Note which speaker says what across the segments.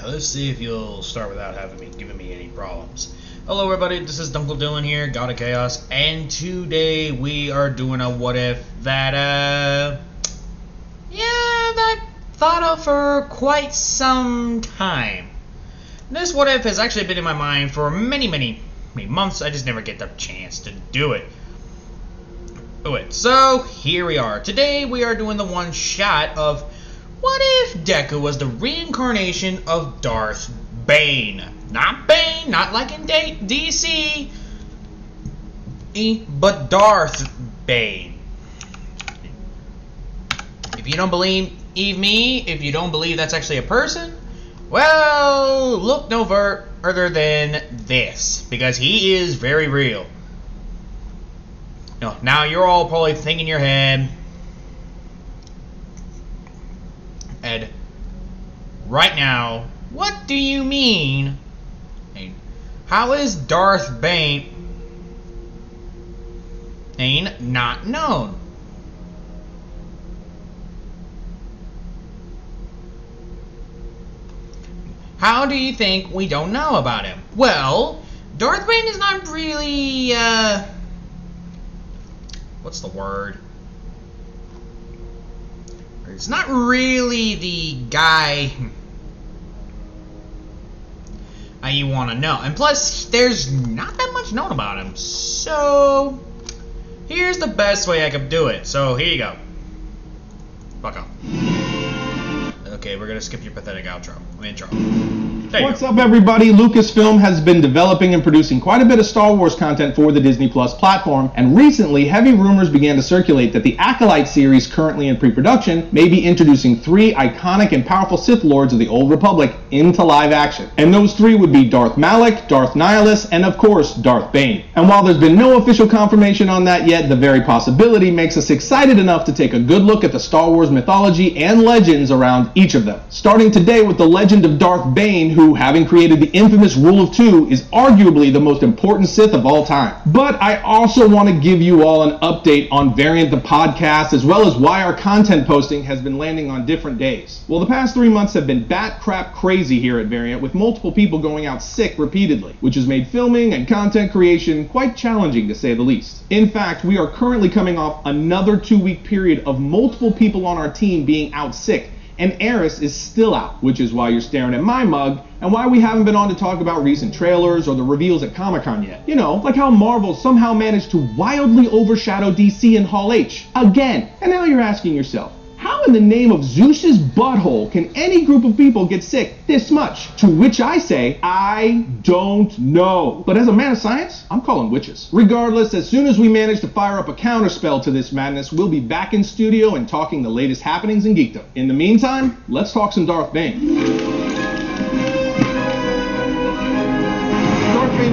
Speaker 1: Let's see if you'll start without giving me any problems. Hello everybody, this is Uncle Dylan here, God of Chaos, and today we are doing a what if that I've thought of for quite some time. This what if has actually been in my mind for many months. I just never get the chance to do it. So here we are. Today we are doing the one shot of what if Deku was the reincarnation of Darth Bane? Not Bane, not like in DC, but Darth Bane. If you don't believe me, if you don't believe that's actually a person, well, look no further than this, because he is very real. Now you're all probably thinking in your head, Ed, right now, what do you mean? How is Darth Bane not known? How do you think we don't know about him? Well, Darth Bane is not really, what's the word? It's not really the guy you want to know. And plus, there's not that much known about him. So, here's the best way I could do it. So, here you go. Fuck off. Okay, we're gonna skip your pathetic intro.
Speaker 2: What's up, everybody? Lucasfilm has been developing and producing quite a bit of Star Wars content for the Disney Plus platform, and recently heavy rumors began to circulate that the Acolyte series currently in pre-production may be introducing 3 iconic and powerful Sith Lords of the Old Republic into live action. And those 3 would be Darth Malak, Darth Nihilus, and of course, Darth Bane. And while there's been no official confirmation on that yet, the very possibility makes us excited enough to take a good look at the Star Wars mythology and legends around each of them. Starting today with the legend of Darth Bane, who, having created the infamous Rule of Two, is arguably the most important Sith of all time. But I also want to give you all an update on Variant the podcast, as well as why our content posting has been landing on different days. Well, the past 3 months have been bat crap crazy here at Variant, with multiple people going out sick repeatedly, which has made filming and content creation quite challenging, to say the least. In fact, we are currently coming off another 2-week period of multiple people on our team being out sick, and Eris is still out, which is why you're staring at my mug, and why we haven't been on to talk about recent trailers or the reveals at Comic-Con yet. You know, like how Marvel somehow managed to wildly overshadow DC in Hall H again. And now you're asking yourself, how in the name of Zeus's butthole can any group of people get sick this much? To which I say, I don't know. But as a man of science, I'm calling witches. Regardless, as soon as we manage to fire up a counterspell to this madness, we'll be back in studio and talking the latest happenings in geekdom. In the meantime, let's talk some Darth Bane.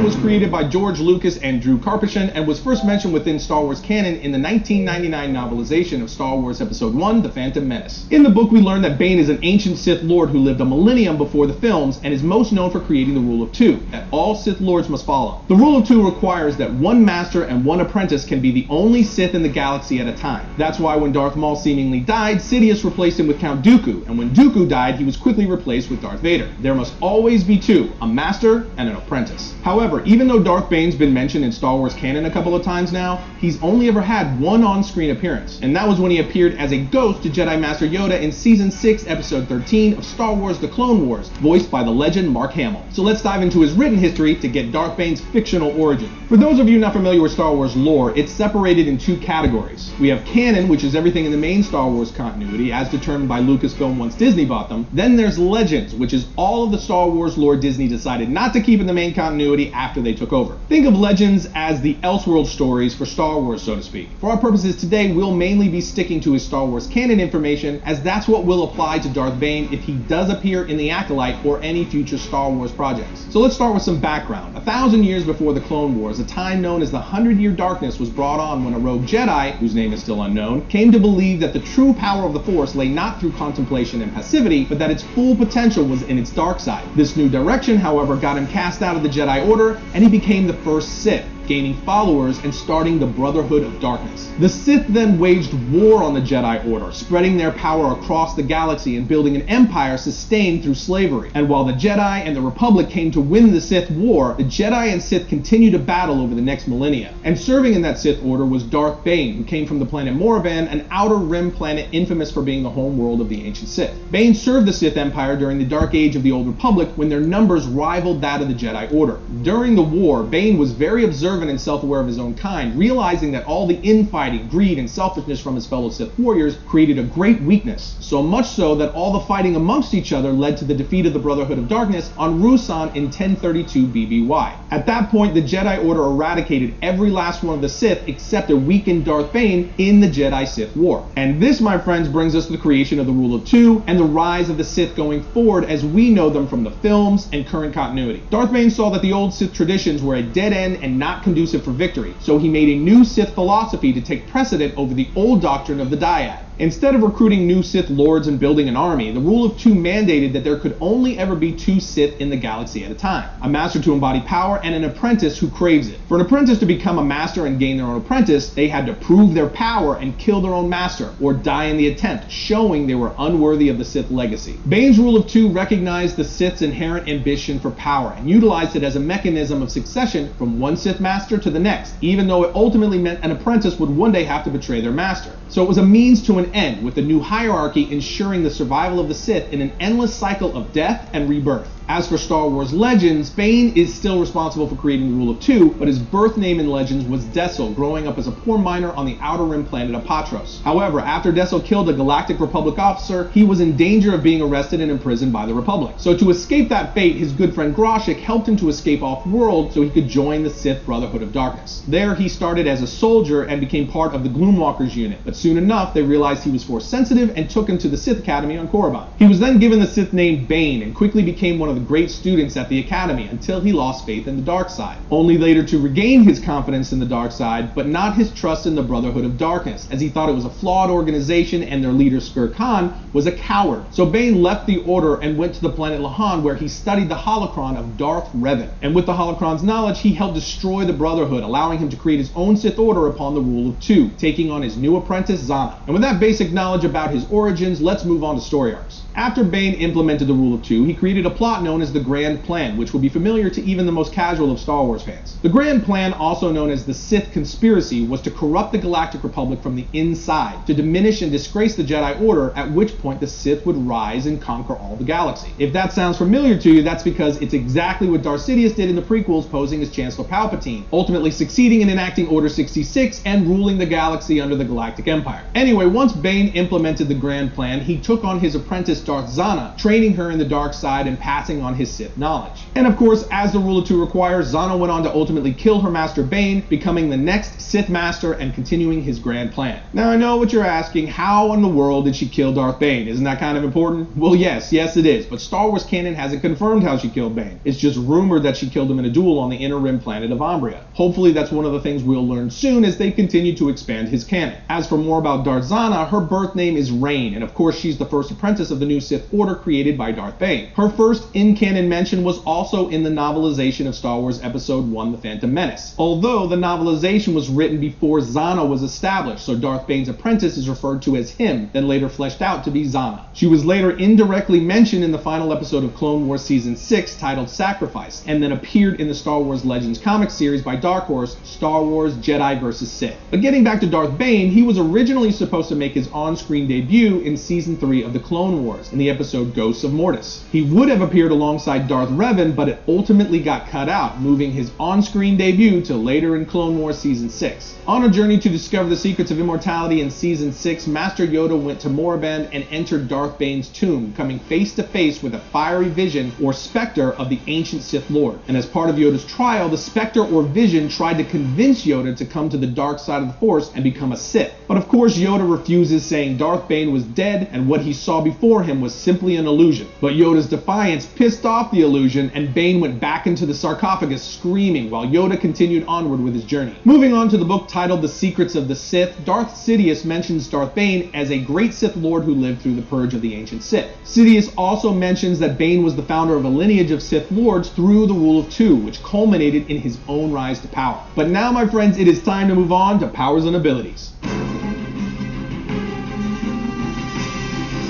Speaker 2: Was created by George Lucas and Drew Karpyshyn and was first mentioned within Star Wars canon in the 1999 novelization of Star Wars Episode 1, The Phantom Menace. In the book, we learn that Bane is an ancient Sith Lord who lived a millennium before the films and is most known for creating the Rule of Two, that all Sith Lords must follow. The Rule of Two requires that one master and one apprentice can be the only Sith in the galaxy at a time. That's why when Darth Maul seemingly died, Sidious replaced him with Count Dooku, and when Dooku died, he was quickly replaced with Darth Vader. There must always be 2, a master and an apprentice. However, even though Darth Bane's been mentioned in Star Wars canon a couple of times now, he's only ever had one on-screen appearance, and that was when he appeared as a ghost to Jedi Master Yoda in Season 6, Episode 13 of Star Wars The Clone Wars, voiced by the legend Mark Hamill. So let's dive into his written history to get Darth Bane's fictional origin. For those of you not familiar with Star Wars lore, it's separated in 2 categories. We have canon, which is everything in the main Star Wars continuity, as determined by Lucasfilm once Disney bought them. Then there's legends, which is all of the Star Wars lore Disney decided not to keep in the main continuity after they took over. Think of legends as the Elseworld stories for Star Wars, so to speak. For our purposes today, we'll mainly be sticking to his Star Wars canon information, as that's what will apply to Darth Bane if he does appear in the Acolyte or any future Star Wars projects. So let's start with some background. 1,000 years before the Clone Wars, a time known as the 100-Year Darkness was brought on when a rogue Jedi, whose name is still unknown, came to believe that the true power of the Force lay not through contemplation and passivity, but that its full potential was in its dark side. This new direction, however, got him cast out of the Jedi Order, and he became the first Sith. gaining followers and starting the Brotherhood of Darkness. The Sith then waged war on the Jedi Order, spreading their power across the galaxy and building an empire sustained through slavery. And while the Jedi and the Republic came to win the Sith War, the Jedi and Sith continued to battle over the next millennia. And serving in that Sith Order was Darth Bane, who came from the planet Moravan, an Outer Rim planet infamous for being the home world of the ancient Sith. Bane served the Sith Empire during the Dark Age of the Old Republic when their numbers rivaled that of the Jedi Order. During the war, Bane was very observant and self-aware of his own kind, realizing that all the infighting, greed, and selfishness from his fellow Sith warriors created a great weakness, so much so that all the fighting amongst each other led to the defeat of the Brotherhood of Darkness on Ruusan in 1032 BBY. At that point, the Jedi Order eradicated every last one of the Sith except a weakened Darth Bane in the Jedi-Sith War. And this, my friends, brings us to the creation of the Rule of Two and the rise of the Sith going forward as we know them from the films and current continuity. Darth Bane saw that the old Sith traditions were a dead end and not conducive for victory, so he made a new Sith philosophy to take precedent over the old doctrine of the Dyad. Instead of recruiting new Sith lords and building an army, the Rule of Two mandated that there could only ever be two Sith in the galaxy at a time. A master to embody power and an apprentice who craves it. For an apprentice to become a master and gain their own apprentice, they had to prove their power and kill their own master, or die in the attempt, showing they were unworthy of the Sith legacy. Bane's Rule of Two recognized the Sith's inherent ambition for power and utilized it as a mechanism of succession from one Sith master to the next, even though it ultimately meant an apprentice would one day have to betray their master. So it was a means to an end, with the new hierarchy ensuring the survival of the Sith in an endless cycle of death and rebirth. As for Star Wars Legends, Bane is still responsible for creating the Rule of Two, but his birth name in Legends was Dessel, growing up as a poor miner on the Outer Rim planet of Patros. However, after Dessel killed a Galactic Republic officer, he was in danger of being arrested and imprisoned by the Republic. So to escape that fate, his good friend Groshik helped him to escape off-world so he could join the Sith Brotherhood of Darkness. There, he started as a soldier and became part of the Gloomwalkers unit, but soon enough, they realized he was Force-sensitive and took him to the Sith Academy on Korriban. He was then given the Sith name Bane and quickly became one of the great students at the Academy until he lost faith in the dark side, only later to regain his confidence in the dark side, but not his trust in the Brotherhood of Darkness, as he thought it was a flawed organization and their leader Skir Khan was a coward. So Bane left the Order and went to the planet Lahan, where he studied the holocron of Darth Revan. And with the holocron's knowledge, he helped destroy the Brotherhood, allowing him to create his own Sith Order upon the Rule of Two, taking on his new apprentice Zana. And with that basic knowledge about his origins, let's move on to story arcs. After Bane implemented the Rule of Two, he created a plot known as the Grand Plan, which will be familiar to even the most casual of Star Wars fans. The Grand Plan, also known as the Sith Conspiracy, was to corrupt the Galactic Republic from the inside, to diminish and disgrace the Jedi Order, at which point the Sith would rise and conquer all the galaxy. If that sounds familiar to you, that's because it's exactly what Darth Sidious did in the prequels, posing as Chancellor Palpatine, ultimately succeeding in enacting Order 66 and ruling the galaxy under the Galactic Empire. Anyway, once Bane implemented the Grand Plan, he took on his apprentice Darth Zana, training her in the dark side and passing on his Sith knowledge. And of course, as the Rule of Two requires, Zana went on to ultimately kill her master Bane, becoming the next Sith Master and continuing his Grand Plan. Now I know what you're asking, how in the world did she kill Darth Bane? Isn't that kind of important? Well, yes it is, but Star Wars canon hasn't confirmed how she killed Bane. It's just rumored that she killed him in a duel on the Inner Rim planet of Umbria. Hopefully that's one of the things we'll learn soon as they continue to expand his canon. As for more about Darth Zana, her birth name is Rain, and of course she's the first apprentice of the new Sith Order created by Darth Bane. Her first in-canon mention was also in the novelization of Star Wars Episode 1, The Phantom Menace, although the novelization was written before Zana was established, so Darth Bane's apprentice is referred to as him, then later fleshed out to be Zana. She was later indirectly mentioned in the final episode of Clone Wars Season 6 titled Sacrifice, and then appeared in the Star Wars Legends comic series by Dark Horse, Star Wars Jedi vs. Sith. But getting back to Darth Bane, he was originally supposed to make his on-screen debut in Season 3 of the Clone Wars, in the episode Ghosts of Mortis. He would have appeared alongside Darth Revan, but it ultimately got cut out, moving his on-screen debut to later in Clone Wars Season 6. On a journey to discover the secrets of immortality in Season 6, Master Yoda went to Moravan and entered Darth Bane's tomb, coming face to face with a fiery vision or specter of the ancient Sith Lord. And as part of Yoda's trial, the specter or vision tried to convince Yoda to come to the dark side of the Force and become a Sith. But of course Yoda refuses, saying Darth Bane was dead and what he saw before him was simply an illusion. But Yoda's defiance pissed off the illusion, and Bane went back into the sarcophagus screaming while Yoda continued onward with his journey. Moving on to the book titled The Secrets of the Sith, Darth Sidious mentions Darth Bane as a great Sith Lord who lived through the purge of the ancient Sith. Sidious also mentions that Bane was the founder of a lineage of Sith Lords through the Rule of Two, which culminated in his own rise to power. But now, my friends, it is time to move on to powers and abilities.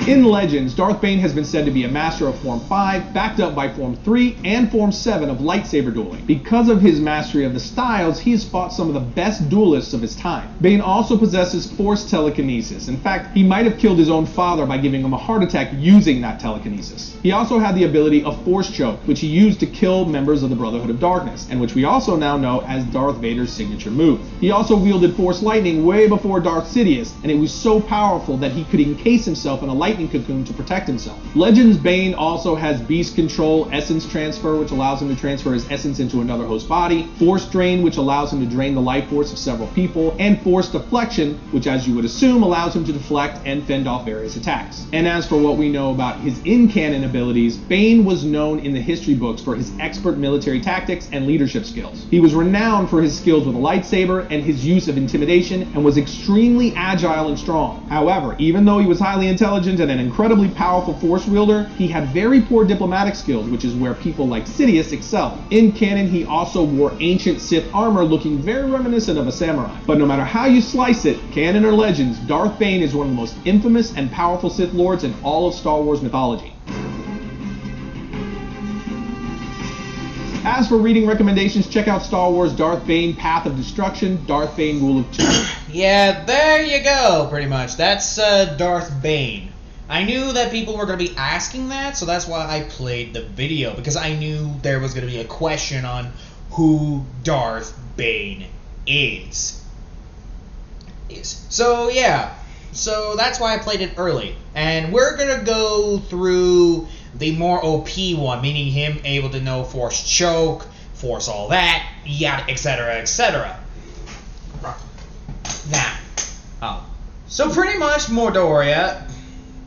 Speaker 2: In Legends, Darth Bane has been said to be a master of Form 5, backed up by Form 3 and Form 7 of lightsaber dueling. Because of his mastery of the styles, he has fought some of the best duelists of his time. Bane also possesses Force telekinesis. In fact, he might have killed his own father by giving him a heart attack using that telekinesis. He also had the ability of Force Choke, which he used to kill members of the Brotherhood of Darkness, and which we also now know as Darth Vader's signature move. He also wielded Force Lightning way before Darth Sidious, and it was so powerful that he could encase himself in a lightning cocoon to protect himself. Legends Bane also has Beast Control, Essence Transfer, which allows him to transfer his essence into another host body, Force Drain, which allows him to drain the life force of several people, and Force Deflection, which, as you would assume, allows him to deflect and fend off various attacks. And as for what we know about his in-canon abilities, Bane was known in the history books for his expert military tactics and leadership skills. He was renowned for his skills with a lightsaber and his use of intimidation, and was extremely agile and strong. However, even though he was highly intelligent and an incredibly powerful force wielder, he had very poor diplomatic skills, which is where people like Sidious excelled. In canon, he also wore ancient Sith armor looking very reminiscent of a samurai. But no matter how you slice it, canon or legends, Darth Bane is one of the most infamous and powerful Sith Lords in all of Star Wars mythology. As for reading recommendations, check out Star Wars Darth Bane Path of Destruction, Darth Bane Rule of Two.
Speaker 1: Yeah, there you go, pretty much. That's Darth Bane. I knew that people were going to be asking that, so that's why I played the video, because I knew there was going to be a question on who Darth Bane is. So, yeah. So, that's why I played it early. And we're going to go through the more OP one, meaning him able to know Force Choke, Force all that, yada, etc., etc. Now, so pretty much Mordoria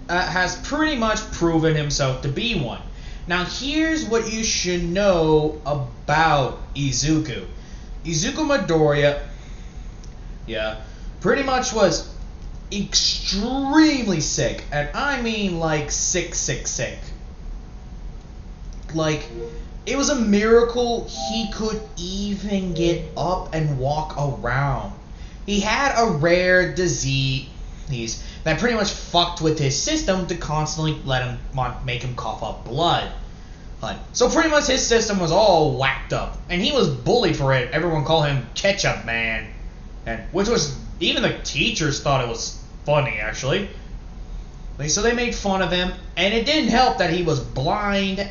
Speaker 1: has pretty much proven himself to be one. Now here's what you should know about Izuku. Izuku Midoriya, pretty much was extremely sick, and I mean like sick. Like, it was a miracle he could even get up and walk around. He had a rare disease that pretty much fucked with his system to constantly make him cough up blood. So pretty much his system was all whacked up, and he was bullied for it. Everyone called him Ketchup Man, and which was, even the teachers thought it was funny, actually. So they made fun of him, and it didn't help that he was blind,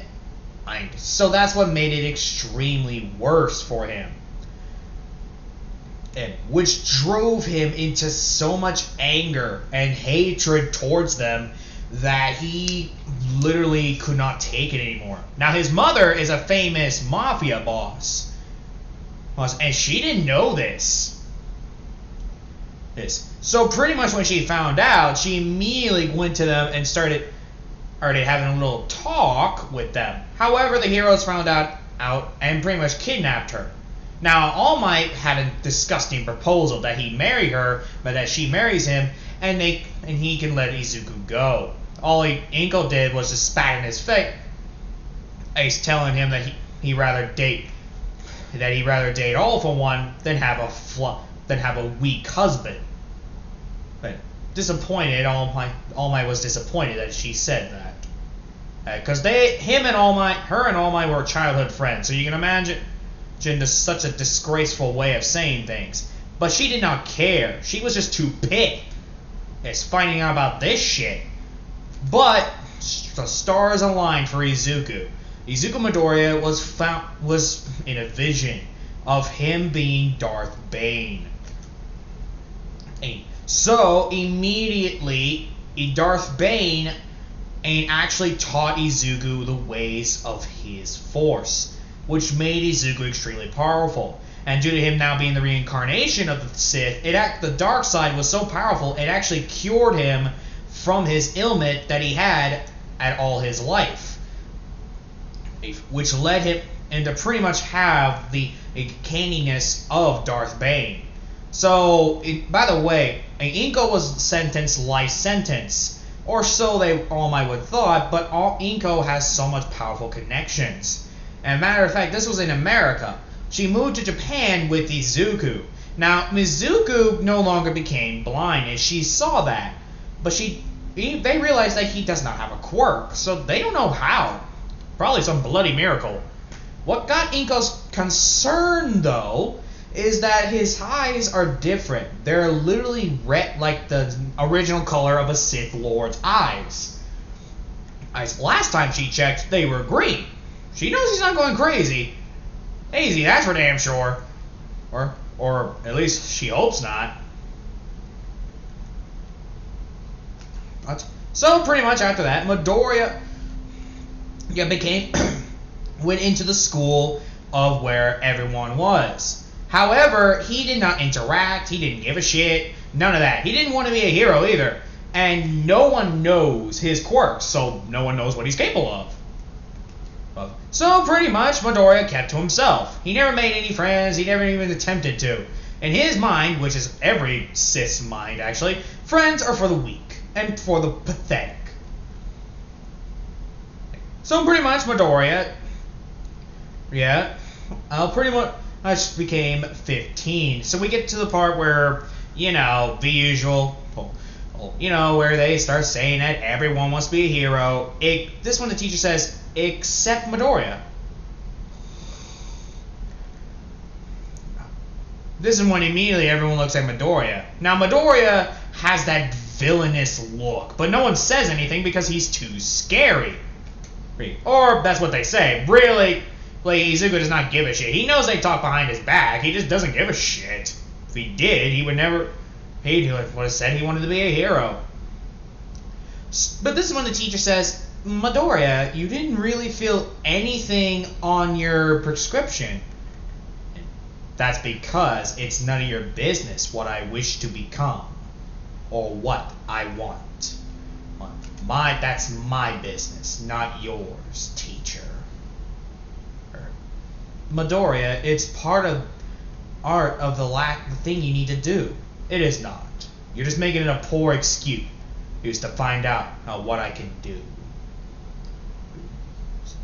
Speaker 1: so that's what made it extremely worse for him. And which drove him into so much anger and hatred towards them that he literally could not take it anymore. Now his mother is a famous mafia boss, and she didn't know this. So pretty much when she found out, she immediately went to them and started having a little talk with them. However, the heroes found out and pretty much kidnapped her. Now, All Might had a disgusting proposal that he marry her, but that she marries him, and he can let Izuku go. All Inko did was just spat in his face, telling him that he'd rather date All for One than have a weak husband. But disappointed, All Might was disappointed that she said that, because her and All Might were childhood friends. So you can imagine just such a disgraceful way of saying things. But she did not care. She was just too pissed finding out about this shit. But the stars aligned for Izuku. Izuku Midoriya was in a vision of him being Darth Bane. So immediately, Darth Bane actually taught Izuku the ways of his Force, which made Izuku extremely powerful. And due to him now being the reincarnation of the Sith, the dark side was so powerful, it actually cured him from his ailment that he had at all his life. which led him into pretty much have the caniness of Darth Bane. So, by the way, Inko was sentenced life sentence, or so they all might have thought, but Inko has so much powerful connections. And matter of fact, this was in America. She moved to Japan with Izuku. Now, Mizuku no longer became blind, and she saw that, but they realized that he does not have a quirk, so they don't know how. Probably some bloody miracle. What got Inko's concern, though, is that his eyes are different. They're literally red, like the original color of a Sith Lord's eyes. Last time she checked, they were green. She knows he's not going crazy. Easy, that's for damn sure. Or at least she hopes not. So pretty much after that, Midoriya went into the school of where everyone was. However, he did not interact, he didn't give a shit, none of that. He didn't want to be a hero either. And no one knows his quirks, so no one knows what he's capable of. So pretty much, Midoriya kept to himself. He never made any friends, he never even attempted to. In his mind, which is every Sith's mind actually, friends are for the weak and for the pathetic. So pretty much Midoriya, pretty much became 15. So we get to the part where, the usual, where they start saying that everyone wants to be a hero. This one the teacher says, except Midoriya. This is when immediately everyone looks at Midoriya. Now Midoriya has that villainous look, but no one says anything because he's too scary. Or that's what they say. Really, Izuku does not give a shit. He knows they talk behind his back. He just doesn't give a shit. If he did, he would have said he wanted to be a hero. But this is when the teacher says, Midoriya, you didn't really feel anything on your prescription. That's because it's none of your business what I wish to become or what I want. That's my business, not yours, teacher. Midoriya, it's part of art of the thing you need to do. It is not. You're just making it a poor excuse to find out what I can do.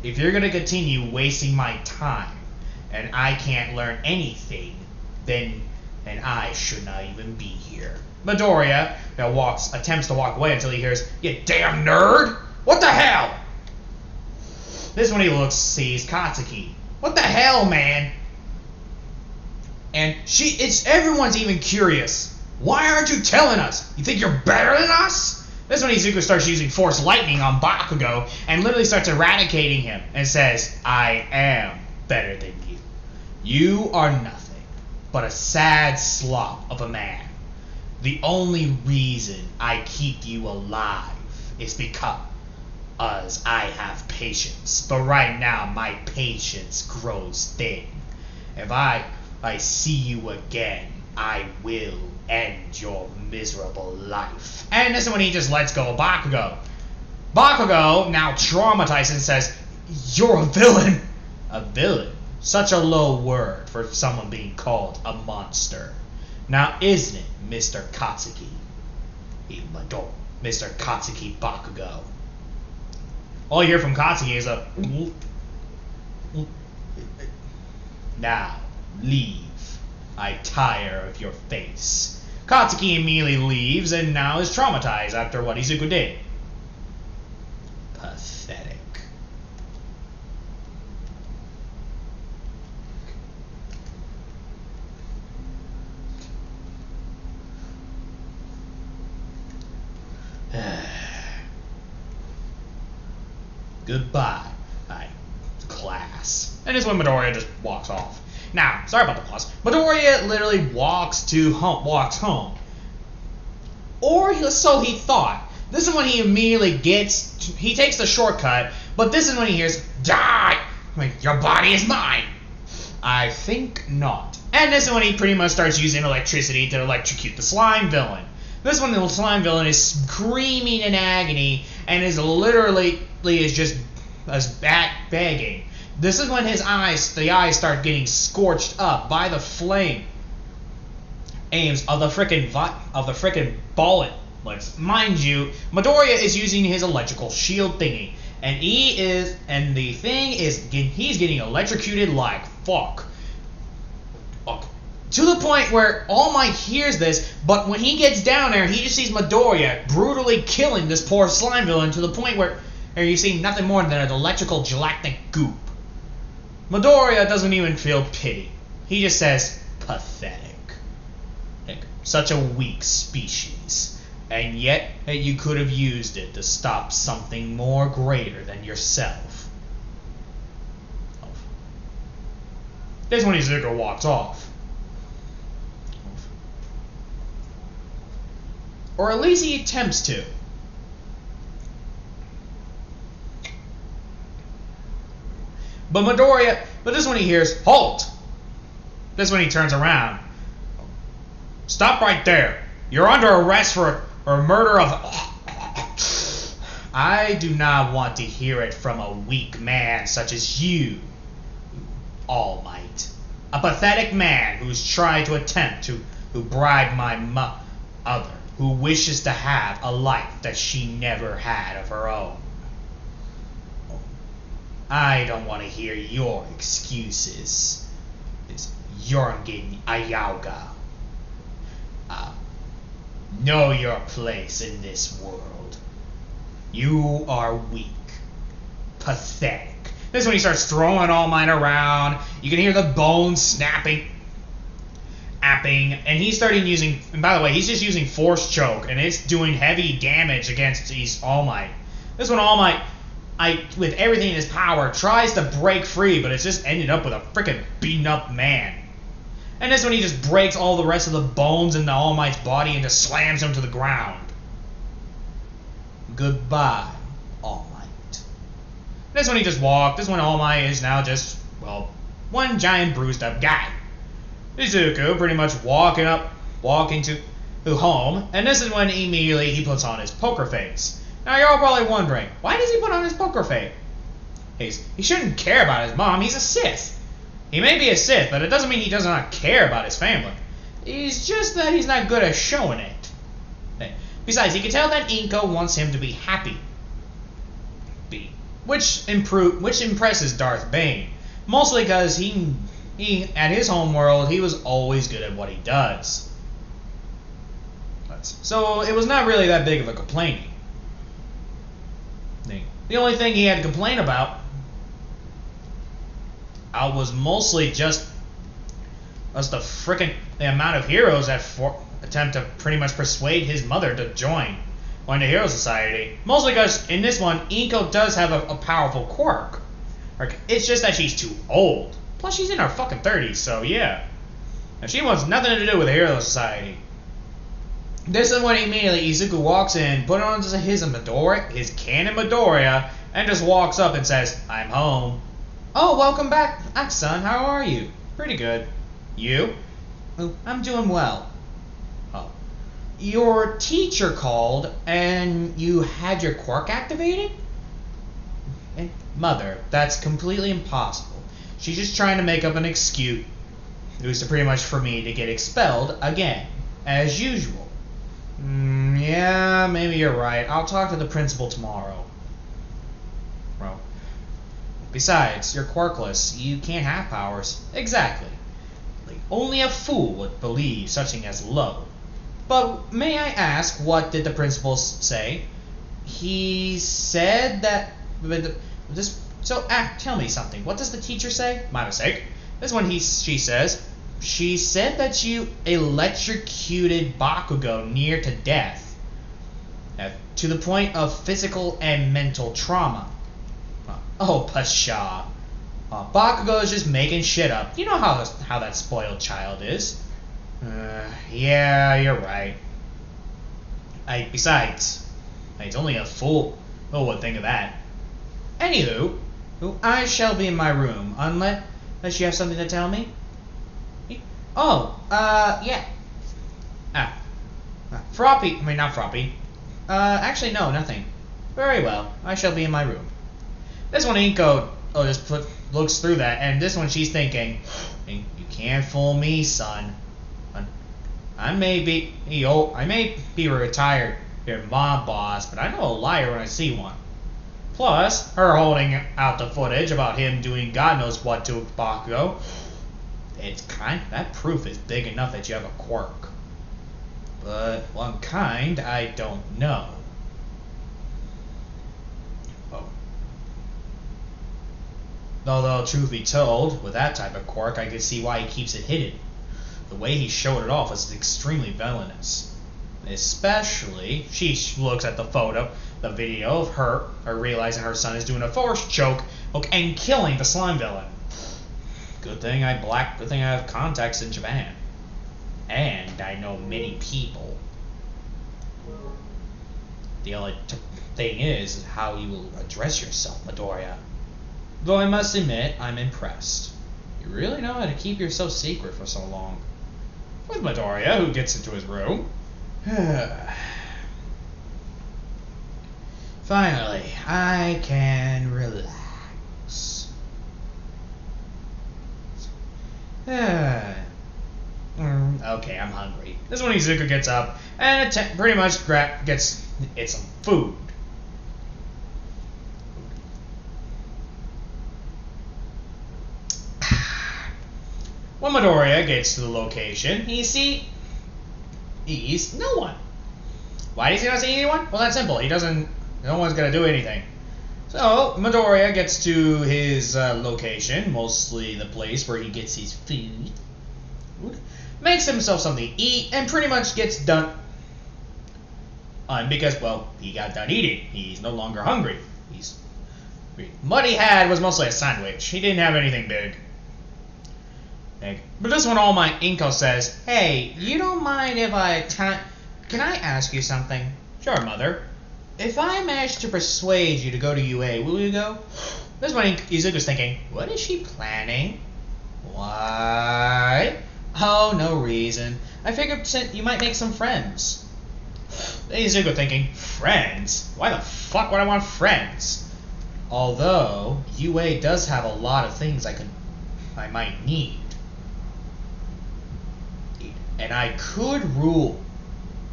Speaker 1: If you're going to continue wasting my time and I can't learn anything, then I should not even be here. Midoriya attempts to walk away until he hears, "You damn nerd! What the hell?" This one he sees Katsuki. "What the hell, man?" And everyone's even curious. "Why aren't you telling us? You think you're better than us?" This when Izuku starts using Force Lightning on Bakugo and literally starts eradicating him and says, "I am better than you. You are nothing but a sad slop of a man. The only reason I keep you alive is because I have patience. But right now, my patience grows thin. If I see you again, I will end your miserable life." And this is when he just lets go of Bakugo. Bakugo, now traumatized, and says, "You're a villain." A villain? Such a low word for someone being called a monster. Now isn't it, Mr. Katsuki? Mr. Katsuki Bakugo. All you hear from Katsuki is a... "Now, leave. I tire of your face." Katsuki immediately leaves and now is traumatized after what Izuku did. Pathetic. Goodbye, class. And this is when Midoriya just walks off. Now, sorry about the pause. Midoriya literally walks home. Or so he thought. This is when he immediately he takes the shortcut, but this is when he hears, "Die! Your body is mine." I think not. And this is when he pretty much starts using electricity to electrocute the slime villain. This one, the slime villain is screaming in agony and is literally just begging. This is when the eyes start getting scorched up by the flame aims of the frickin' bullet. Mind you, Midoriya is using his electrical shield thingy, and he's getting electrocuted like fuck. To the point where All Might hears this, but when he gets down there, he just sees Midoriya brutally killing this poor slime villain to the point where you see nothing more than an electrical galactic goop. Midoriya doesn't even feel pity. He just says, pathetic. Such a weak species. And yet, you could have used it to stop something more greater than yourself. That's when Izuku walks off. Or at least he attempts to. But Midoriya, this is when he hears, halt! This is when he turns around. Stop right there. You're under arrest for murder of... I do not want to hear it from a weak man such as you, All Might. A pathetic man who's tried to attempt to bribe my mother, who wishes to have a life that she never had of her own. I don't want to hear your excuses. This Jorgen Ayaga. Know your place in this world. You are weak. Pathetic. This is when he starts throwing All Might around. You can hear the bones snapping. And he's starting using, and by the way, he's just using Force Choke, and it's doing heavy damage against these All Might. This is when All Might, with everything in his power, tries to break free, but it's just ended up with a freaking beaten up man. And this is when he just breaks all the rest of the bones in the All Might's body and just slams him to the ground. Goodbye, All Might. This is when he just walked. This is when All Might is now just, well, one giant bruised up guy. Izuku pretty much walking to home, and this is when immediately he puts on his poker face. Now you're all probably wondering, why does he put on his poker face? He shouldn't care about his mom, he's a Sith. He may be a Sith, but it doesn't mean he does not care about his family. It's just that he's not good at showing it. Besides, he can tell that Inko wants him to be happy. Which impresses Darth Bane. Mostly because he at his homeworld, he was always good at what he does. So it was not really that big of a complaint. The only thing he had to complain about was mostly just the amount of heroes that attempt to pretty much persuade his mother to join the Hero Society. Mostly because in this one, Inko does have a powerful quirk. It's just that she's too old. Plus, she's in her fucking 30s, so yeah. And she wants nothing to do with the Hero Society. This is when immediately Izuku walks in, put on his canon Midoriya, and just walks up and says, I'm home. Oh, welcome back, son. How are you? Pretty good. You? Oh, I'm doing well. Oh. Your teacher called, and you had your quirk activated? Mother, that's completely impossible. She's just trying to make up an excuse. It was pretty much for me to get expelled again, as usual. Yeah, maybe you're right. I'll talk to the principal tomorrow. Well, besides, you're quirkless. You can't have powers. Exactly. Only a fool would believe such thing as love. But may I ask, what did the principal say? He said that... tell me something. What does the teacher say? My mistake. This one she says. She said that you electrocuted Bakugo near to death. To the point of physical and mental trauma. Oh, pshaw. Bakugo is just making shit up. You know how that spoiled child is. Yeah, you're right. Besides, he's only a fool. Who would think of that? Anywho, I shall be in my room, unless you have something to tell me? Yeah. Not Froppy. Actually, no, nothing. Very well, I shall be in my room. This one Inko looks through that, and this one she's thinking, "You can't fool me, son. I may be retired here, mob boss, but I know a liar when I see one." Plus, her holding out the footage about him doing God knows what to Bakugo. That proof is big enough that you have a quirk. But what kind, I don't know. Although, truth be told, with that type of quirk, I could see why he keeps it hidden. The way he showed it off was extremely villainous. Especially, she looks at the video of her realizing her son is doing a force choke and killing the slime villain. Good thing I have contacts in Japan. And I know many people. The only thing is how you will address yourself, Midoriya. Though I must admit, I'm impressed. You really know how to keep yourself secret for so long. With Midoriya, who gets into his room. Finally, I can relax. Okay, I'm hungry. This is when Izuku gets up and pretty much gets some food. When Midoriya gets to the location, he sees no one. Why does he not see anyone? Well, that's simple. No one's gonna do anything. So Midoriya gets to his location, mostly the place where he gets his food, makes himself something to eat, and pretty much gets done. Because, well, he got done eating. He's no longer hungry. What he had was mostly a sandwich. He didn't have anything big. But this one, All Might Inko says, "Hey, you don't mind if can I ask you something?" "Sure, mother." "If I manage to persuade you to go to UA, will you go?" This one, Izuku's thinking, what is she planning? Why? Oh, no reason. I figured you might make some friends. Izuku thinking, friends? Why the fuck would I want friends? Although, UA does have a lot of things I might need. And I could rule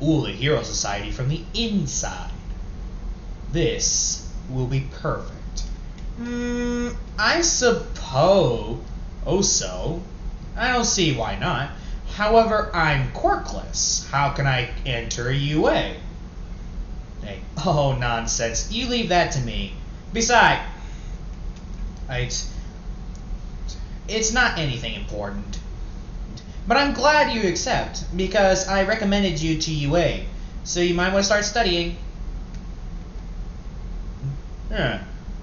Speaker 1: the Hero Society from the inside. This will be perfect. I suppose so. I don't see why not. However, I'm quirkless. How can I enter UA? Hey, oh, nonsense. You leave that to me. Besides, it's not anything important. But I'm glad you accept, because I recommended you to UA, so you might want to start studying.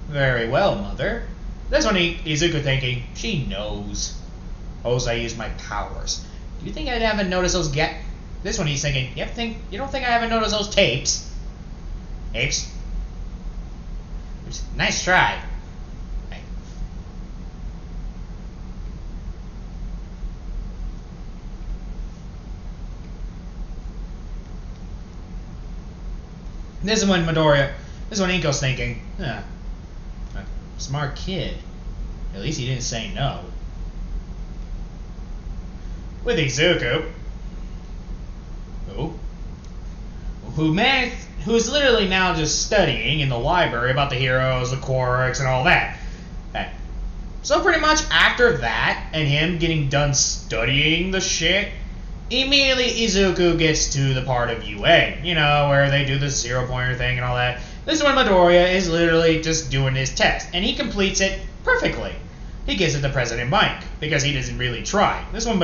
Speaker 1: Very well, mother. This one, Izuku thinking, she knows. I use my powers. Do you think I haven't noticed those This one he's thinking, you don't think I haven't noticed those tapes? Apes? Nice try. This is when Inko's thinking, smart kid. At least he didn't say no. With Izuku, who's literally now just studying in the library about the heroes, the quirks, and all that. So pretty much after that, and him getting done studying the shit, immediately Izuku gets to the part of UA, where they do the 0-pointer thing and all that. This one, Midoriya is literally just doing his test, and he completes it perfectly. He gives it to President Mike, because he doesn't really try. This one,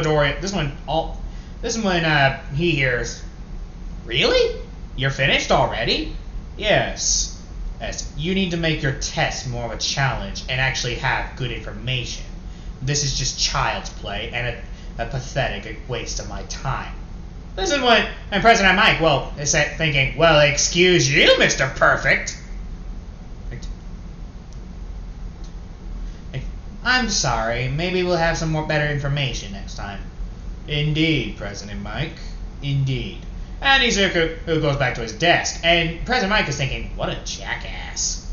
Speaker 1: he hears, "Really? You're finished already?" Yes, you need to make your test more of a challenge and actually have good information. This is just child's play and a pathetic waste of my time. This is what, and President Mike, is thinking, well, excuse you, Mr. Perfect. I'm sorry, maybe we'll have some better information next time. Indeed, President Mike, indeed. And Izuku, who goes back to his desk, and President Mike is thinking, what a jackass.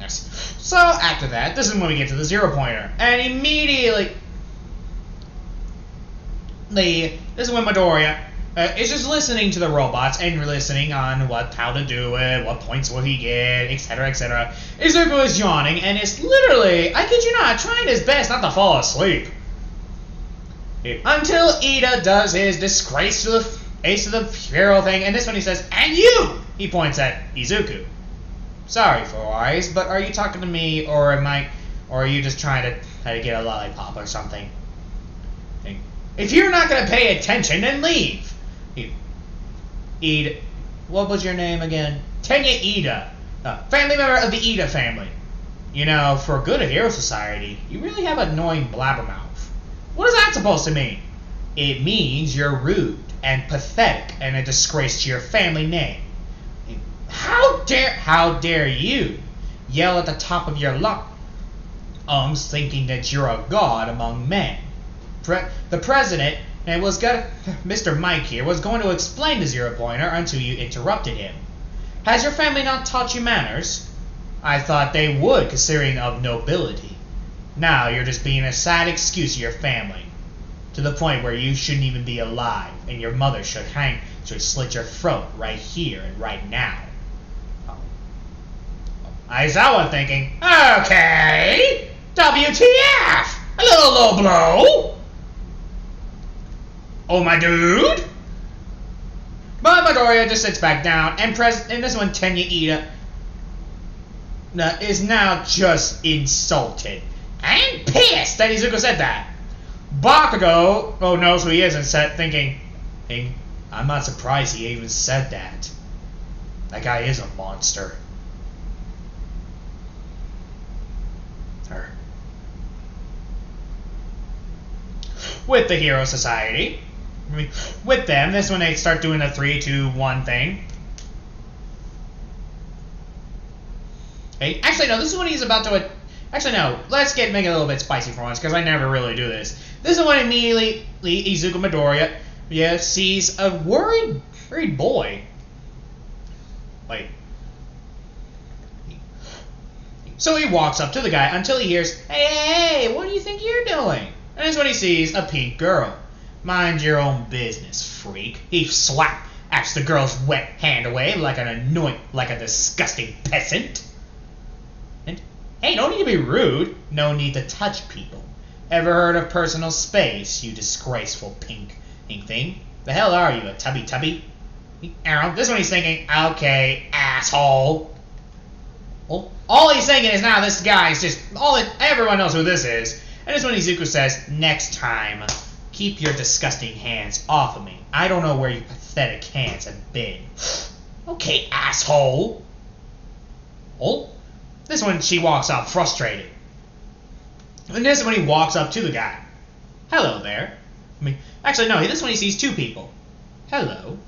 Speaker 1: Yes. So after that, this is when we get to the 0-pointer. And immediately... This is when Midoriya is just listening to the robots and listening on how to do it, what points will he get, etc., etc. Izuku is yawning and is literally, I kid you not, trying his best not to fall asleep. Until Ida does his disgrace to the Ace of the Hero thing, and this one he says, "And you!" He points at Izuku. Sorry, Four Eyes, but are you talking to me, or are you just trying to get a lollipop or something? If you're not gonna pay attention, then leave. Ida, what was your name again? Tenya Ida, family member of the Ida family. You know, for a good hero society, you really have an annoying blabbermouth. What is that supposed to mean? It means you're rude and pathetic and a disgrace to your family name. How dare you yell at the top of your lungs thinking that you're a god among men? The president Mr. Mike here was going to explain the 0-pointer until you interrupted him. Has your family not taught you manners? I thought they would, considering of nobility. Now you're just being a sad excuse to your family, to the point where you shouldn't even be alive, and your mother should slit your throat right here and right now. I saw one thinking, okay, WTF, a little low blow. Oh, my dude! But Midoriya just sits back down, and this one, Tenya Ida is now just insulted and pissed that Izuku said that. Bakugo knows who he is and thinking, I'm not surprised he even said that. That guy is a monster. With the Hero Society. With them, this when they start doing the 3, 2, 1 thing. Okay. Actually, no, this is when he's about to... Actually, no, let's make it a little bit spicy for once, because I never really do this. This is when immediately Izuku Midoriya sees a worried boy. Wait. So he walks up to the guy until he hears, hey, what do you think you're doing? And that's when he sees a pink girl. Mind your own business, freak. He slaps the girl's wet hand away like a disgusting peasant. And, hey, don't need to be rude. No need to touch people. Ever heard of personal space, you disgraceful pink thing? The hell are you, a tubby? Arrow, this one he's thinking, okay, asshole. Well, all he's thinking is now this guy is just, everyone knows who this is. And this one Izuku says, next time, keep your disgusting hands off of me. I don't know where your pathetic hands have been. Okay, asshole. Oh, this one she walks up frustrated. And this one he walks up to the guy. Hello there. Actually, no, this one he sees two people. Hello.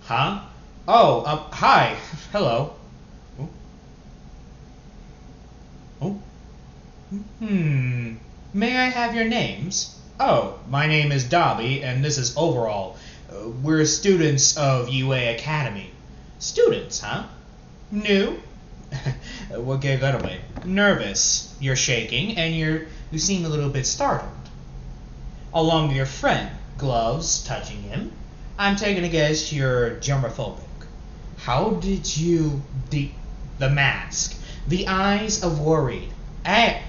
Speaker 1: Huh? Oh, hi. Hello. Oh. May I have your names? Oh, my name is Dobby, and this is Overall. We're students of UA Academy. Students, huh? New? What gave that away? Nervous. You're shaking, and you seem a little bit startled. Along with your friend, gloves touching him. I'm taking a guess you're germophobic. How did you... The mask. The eyes of worried. And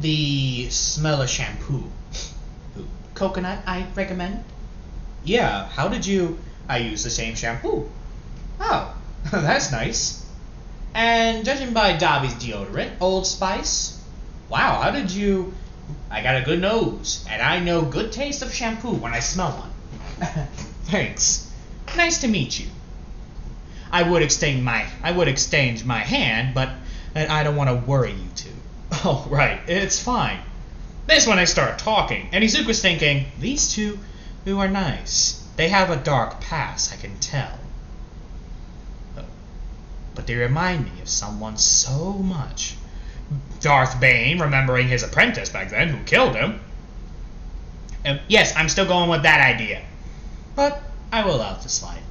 Speaker 1: the smell of shampoo. Coconut, I recommend. Yeah, how did you... I use the same shampoo. Oh, that's nice. And judging by Dobby's deodorant, Old Spice. Wow, how did you... I got a good nose, and I know good taste of shampoo when I smell one. Thanks. Nice to meet you. I would exchange my hand, but I don't want to worry you two. Oh, right, it's fine. This when I start talking, and Izuku's thinking, these two who are nice. They have a dark past, I can tell. But they remind me of someone so much. Darth Bane, remembering his apprentice back then, who killed him. Yes, I'm still going with that idea. But I will allow it to slide.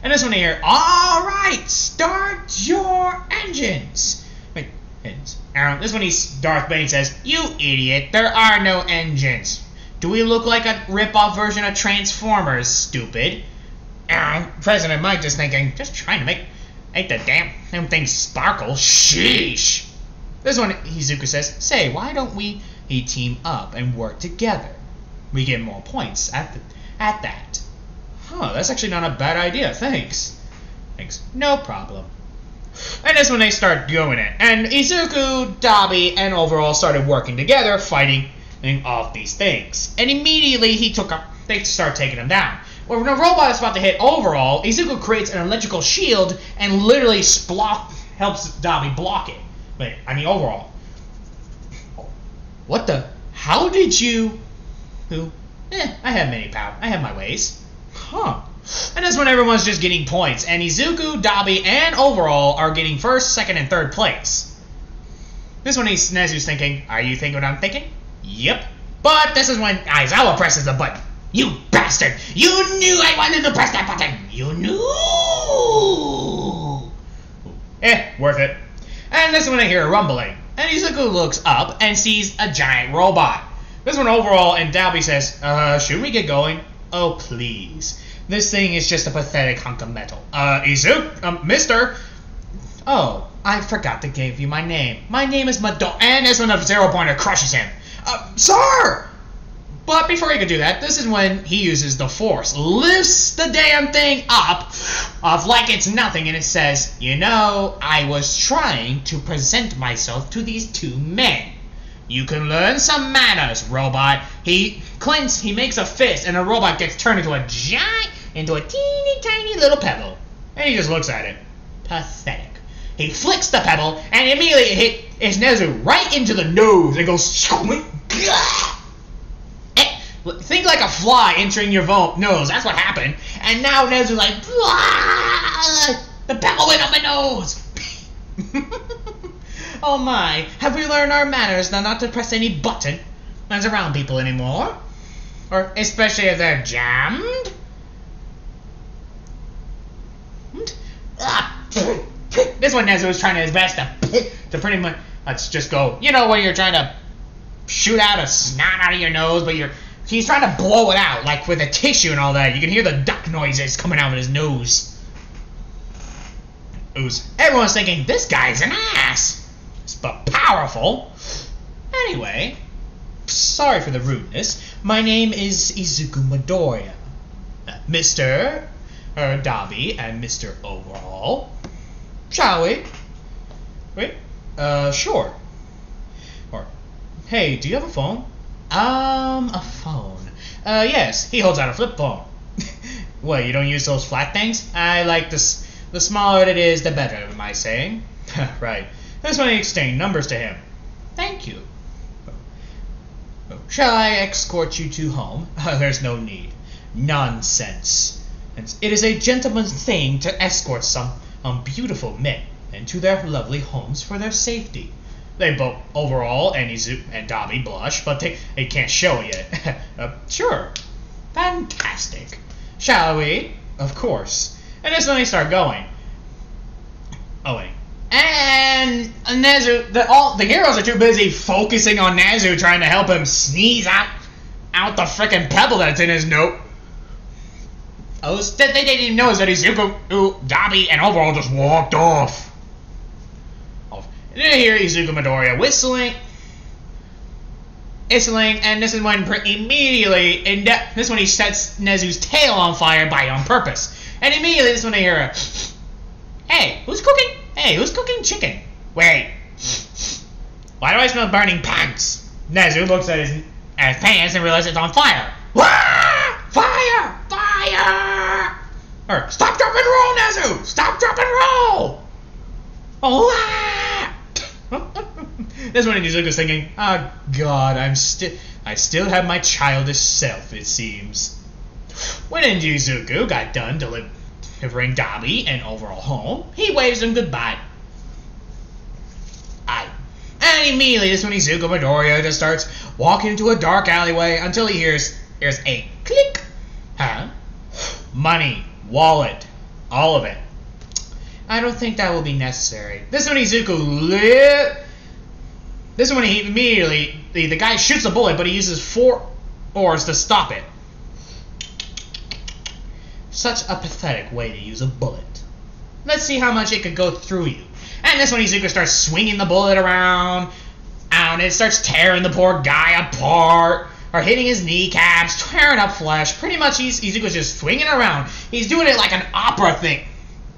Speaker 1: And this one here, alright, start your engines. Wait, this one he's Darth Bane says, you idiot, there are no engines. Do we look like a rip-off version of Transformers, stupid? President Mike just thinking, just trying to make the damn thing sparkle. Sheesh. This one, Izuku says, say, why don't we team up and work together? We get more points at that. Huh, that's actually not a bad idea, thanks. No problem. And this one they start doing it. And Izuku, Dabi, and Overall started working together, fighting off these things. And immediately they start taking them down. When a robot is about to hit Overall, Izuku creates an electrical shield and literally helps Dabi block it. Wait, I mean Overall. What the? How did you? I have many power. I have my ways. Huh. And this one everyone's just getting points. And Izuku, Dabi, and Overall are getting first, second, and third place. This one Nezu's thinking, are you thinking what I'm thinking? Yep. But this is when Aizawa presses the button. You bastard! You knew I wanted to press that button! You knew! Worth it. And this one I hear a rumbling. And Izuku looks up and sees a giant robot. This one Overall and Dabi says, should we get going? Oh, please. This thing is just a pathetic hunk of metal. Izuku, mister. Oh, I forgot to give you my name. My name is Madon. And this one of Zero Pointer crushes him. Sir! But before he could do that, this is when he uses the Force. Lifts the damn thing up like it's nothing, and it says, you know, I was trying to present myself to these two men. You can learn some manners, robot. He makes a fist, and the robot gets turned into a teeny tiny little pebble. And he just looks at it. Pathetic. He flicks the pebble, and immediately it hits Nezu right into the nose, and goes... Think like a fly entering your nose. That's what happened. And now Nezu's like, the pebble went up my nose. Oh my, have we learned our manners now not to press any button that's around people anymore? Or especially if they're jammed? This one Nezu is trying his best to pretty much, let's just go, you know, when you're trying to shoot out a snot out of your nose, but he's trying to blow it out, like with a tissue and all that. You can hear the duck noises coming out of his nose. Everyone's thinking, this guy's an ass. But powerful. Anyway, sorry for the rudeness. My name is Izuku Midoriya. Mr. Dabi and Mr. Overall. Shall we? Wait, sure. Or, hey, do you have a phone? A phone. Yes, he holds out a flip phone. What, you don't use those flat things? I like this. The smaller it is, the better, am I saying? Right. This one I exchange numbers to him. Thank you. Shall I escort you to home? There's no need. Nonsense. It is a gentleman's thing to escort some beautiful men into their lovely homes for their safety. They both, Overall and Izuku and Dabi, blush, but they can't show it yet. Sure. Fantastic. Shall we? Of course. And this when they start going. Oh wait. And Nezu, the heroes are too busy focusing on Nezu, trying to help him sneeze out the frickin' pebble that's in his note. Oh, they didn't even notice that Izuku, Dabi, and Overall just walked off. And then you hear Izuku Midoriya whistling, and this is when immediately, this is when he sets Nezu's tail on fire on purpose. And immediately, this is when I hear a, hey, who's cooking? Hey, who's cooking chicken? Wait. Why do I smell burning pants? Nezu looks at his pants and realizes it's on fire. Wah! Fire! Fire! Or, stop, drop, and roll, Nezu! Stop, drop, and roll! Oh, this one Izuku's thinking, oh god, I still have my childish self, it seems. When Izuku got done delivering Dabi and Overall home, he waves them goodbye. And immediately, this when Izuku Midoriya just starts walking into a dark alleyway until he hears a click. Huh? Money, wallet, All of it. I don't think that will be necessary. This is when Izuku lit. This is when he immediately, the guy shoots the bullet, but he uses 4 oars to stop it. Such a pathetic way to use a bullet. Let's see how much it could go through you. And this when Izuku starts swinging the bullet around, and it starts tearing the poor guy apart, or hitting his kneecaps, tearing up flesh. Pretty much Izuku's just swinging around. He's doing it like an opera thing.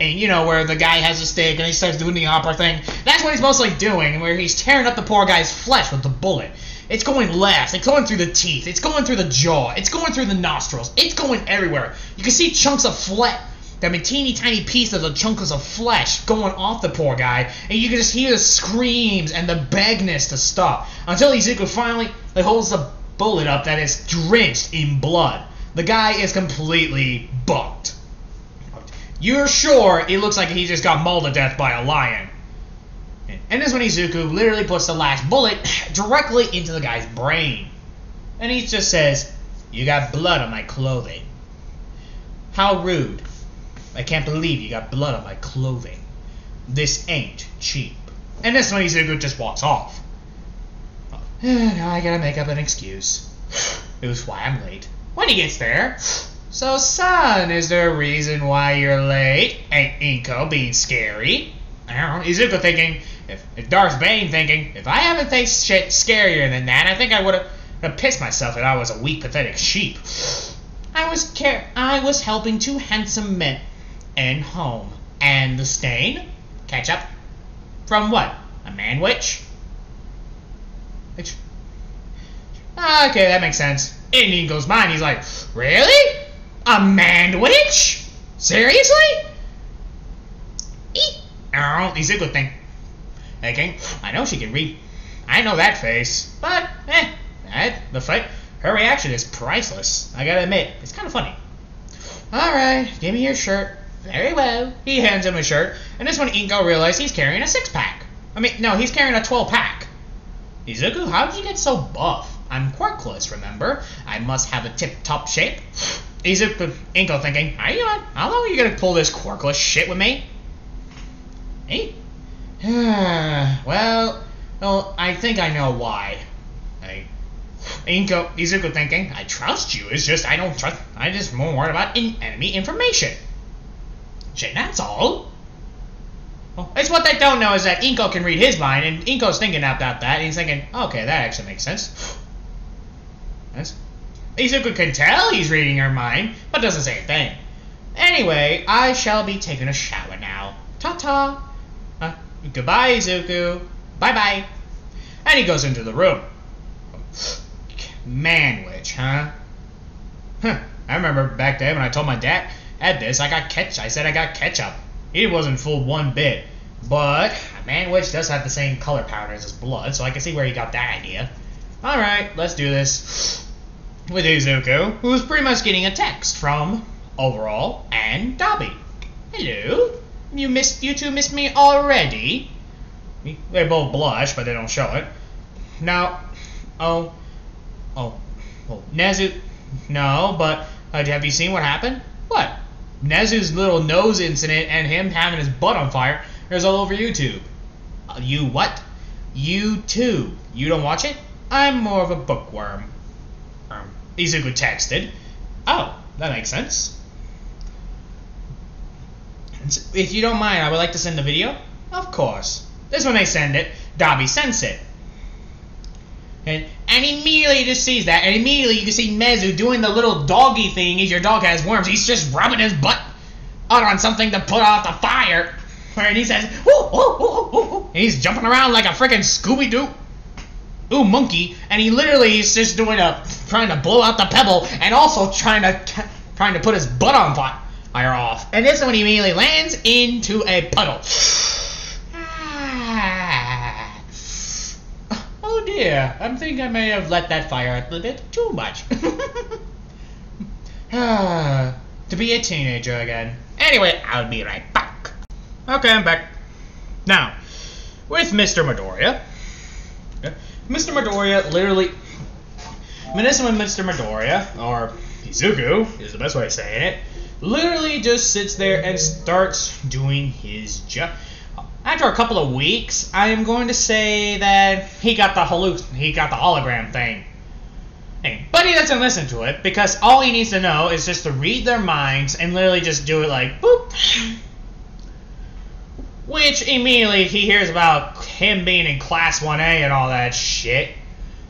Speaker 1: And you know, where the guy has a stick and he starts doing the opera thing. That's what he's mostly doing, where he's tearing up the poor guy's flesh with the bullet. It's going left, it's going through the teeth, it's going through the jaw, it's going through the nostrils, it's going everywhere. You can see chunks of flesh, I mean teeny tiny pieces of chunks of flesh going off the poor guy, and you can just hear the screams and the begness to stop. Until Izuku finally holds the bullet up that is drenched in blood. The guy is completely bucked. You're sure it looks like he just got mauled to death by a lion. And this is when Izuku literally puts the last bullet directly into the guy's brain. And he just says, "You got blood on my clothing." How rude. I can't believe you got blood on my clothing. This ain't cheap. And this is when Izuku just walks off. Now I gotta make up an excuse. It was why I'm late. When he gets there, "So, son, is there a reason why you're late? Ain't Inko being scary?" I don't know. Izuku thinking, if Darth Bane thinking, if I haven't faced shit scarier than that, I think I would have pissed myself if I was a weak, pathetic sheep. I was helping 2 handsome men and home. And the stain? Ketchup? From what? A man-witch? Okay, that makes sense. In Inko's mind, he's like, really? A man-witch? Seriously? Oh, Izuku think. Okay, I know she can read. I know that face, but her reaction is priceless. I gotta admit, it's kind of funny. All right, give me your shirt. Very well. He hands him a shirt, and this one Inko realizes he's carrying a 6-pack. I mean, no, he's carrying a 12-pack. Izuku, how did you get so buff? I'm quirkless, remember? I must have a tip-top shape. Inko thinking, how long are you gonna pull this quirkless shit with me? Hey? well, I think I know why. Izuku thinking, I trust you, it's just I don't trust, I just more worried about enemy information. Shit, that's all. Well, it's what they don't know is that Inko can read his mind, and Inko's thinking about that, and he's thinking, okay, that actually makes sense. Izuku can tell he's reading her mind, but doesn't say a thing. Anyway, I shall be taking a shower now. Ta-ta. Goodbye, Izuku. Bye-bye. And he goes into the room. Man-witch, huh? I remember back then when I told my dad this, I said I got ketchup. He wasn't fooled one bit. But a man-witch does have the same color patterns as blood, so I can see where he got that idea. Alright, let's do this. With Izuku, who's pretty much getting a text from Overall and Dobby. Hello? You 2 missed me already? They both blush, but they don't show it. Now, Nezu, no, but have you seen what happened? What? Nezu's little nose incident and him having his butt on fire is all over YouTube. You what? YouTube. You don't watch it? I'm more of a bookworm. Izuku texted. Oh, that makes sense. If you don't mind, I would like to send the video. Of course. This is when they send it. Dobby sends it. And immediately he just sees that, and immediately you can see Nezu doing the little doggy thing as your dog has worms. He's just rubbing his butt out on something to put out the fire. And he says, ooh, ooh, ooh, ooh. And he's jumping around like a freaking Scooby-Doo. Ooh, monkey. And he literally is just trying to blow out the pebble, and also trying to put his butt on fire off. And this is when he immediately lands into a puddle. Oh dear, I think I may have let that fire out a little bit too much. To be a teenager again. Anyway, I'll be right back. Okay, I'm back. Now, with Mr. Midoriya. Mr. Midoriya literally... Mr. Midoriya, or Izuku, is the best way of saying it, literally just sits there and starts doing his job. After a couple of weeks, I am going to say that he got the hologram thing. But he doesn't listen to it, because all he needs to know is just to read their minds and literally just do it like, boop. Which immediately he hears about him being in Class 1A and all that shit.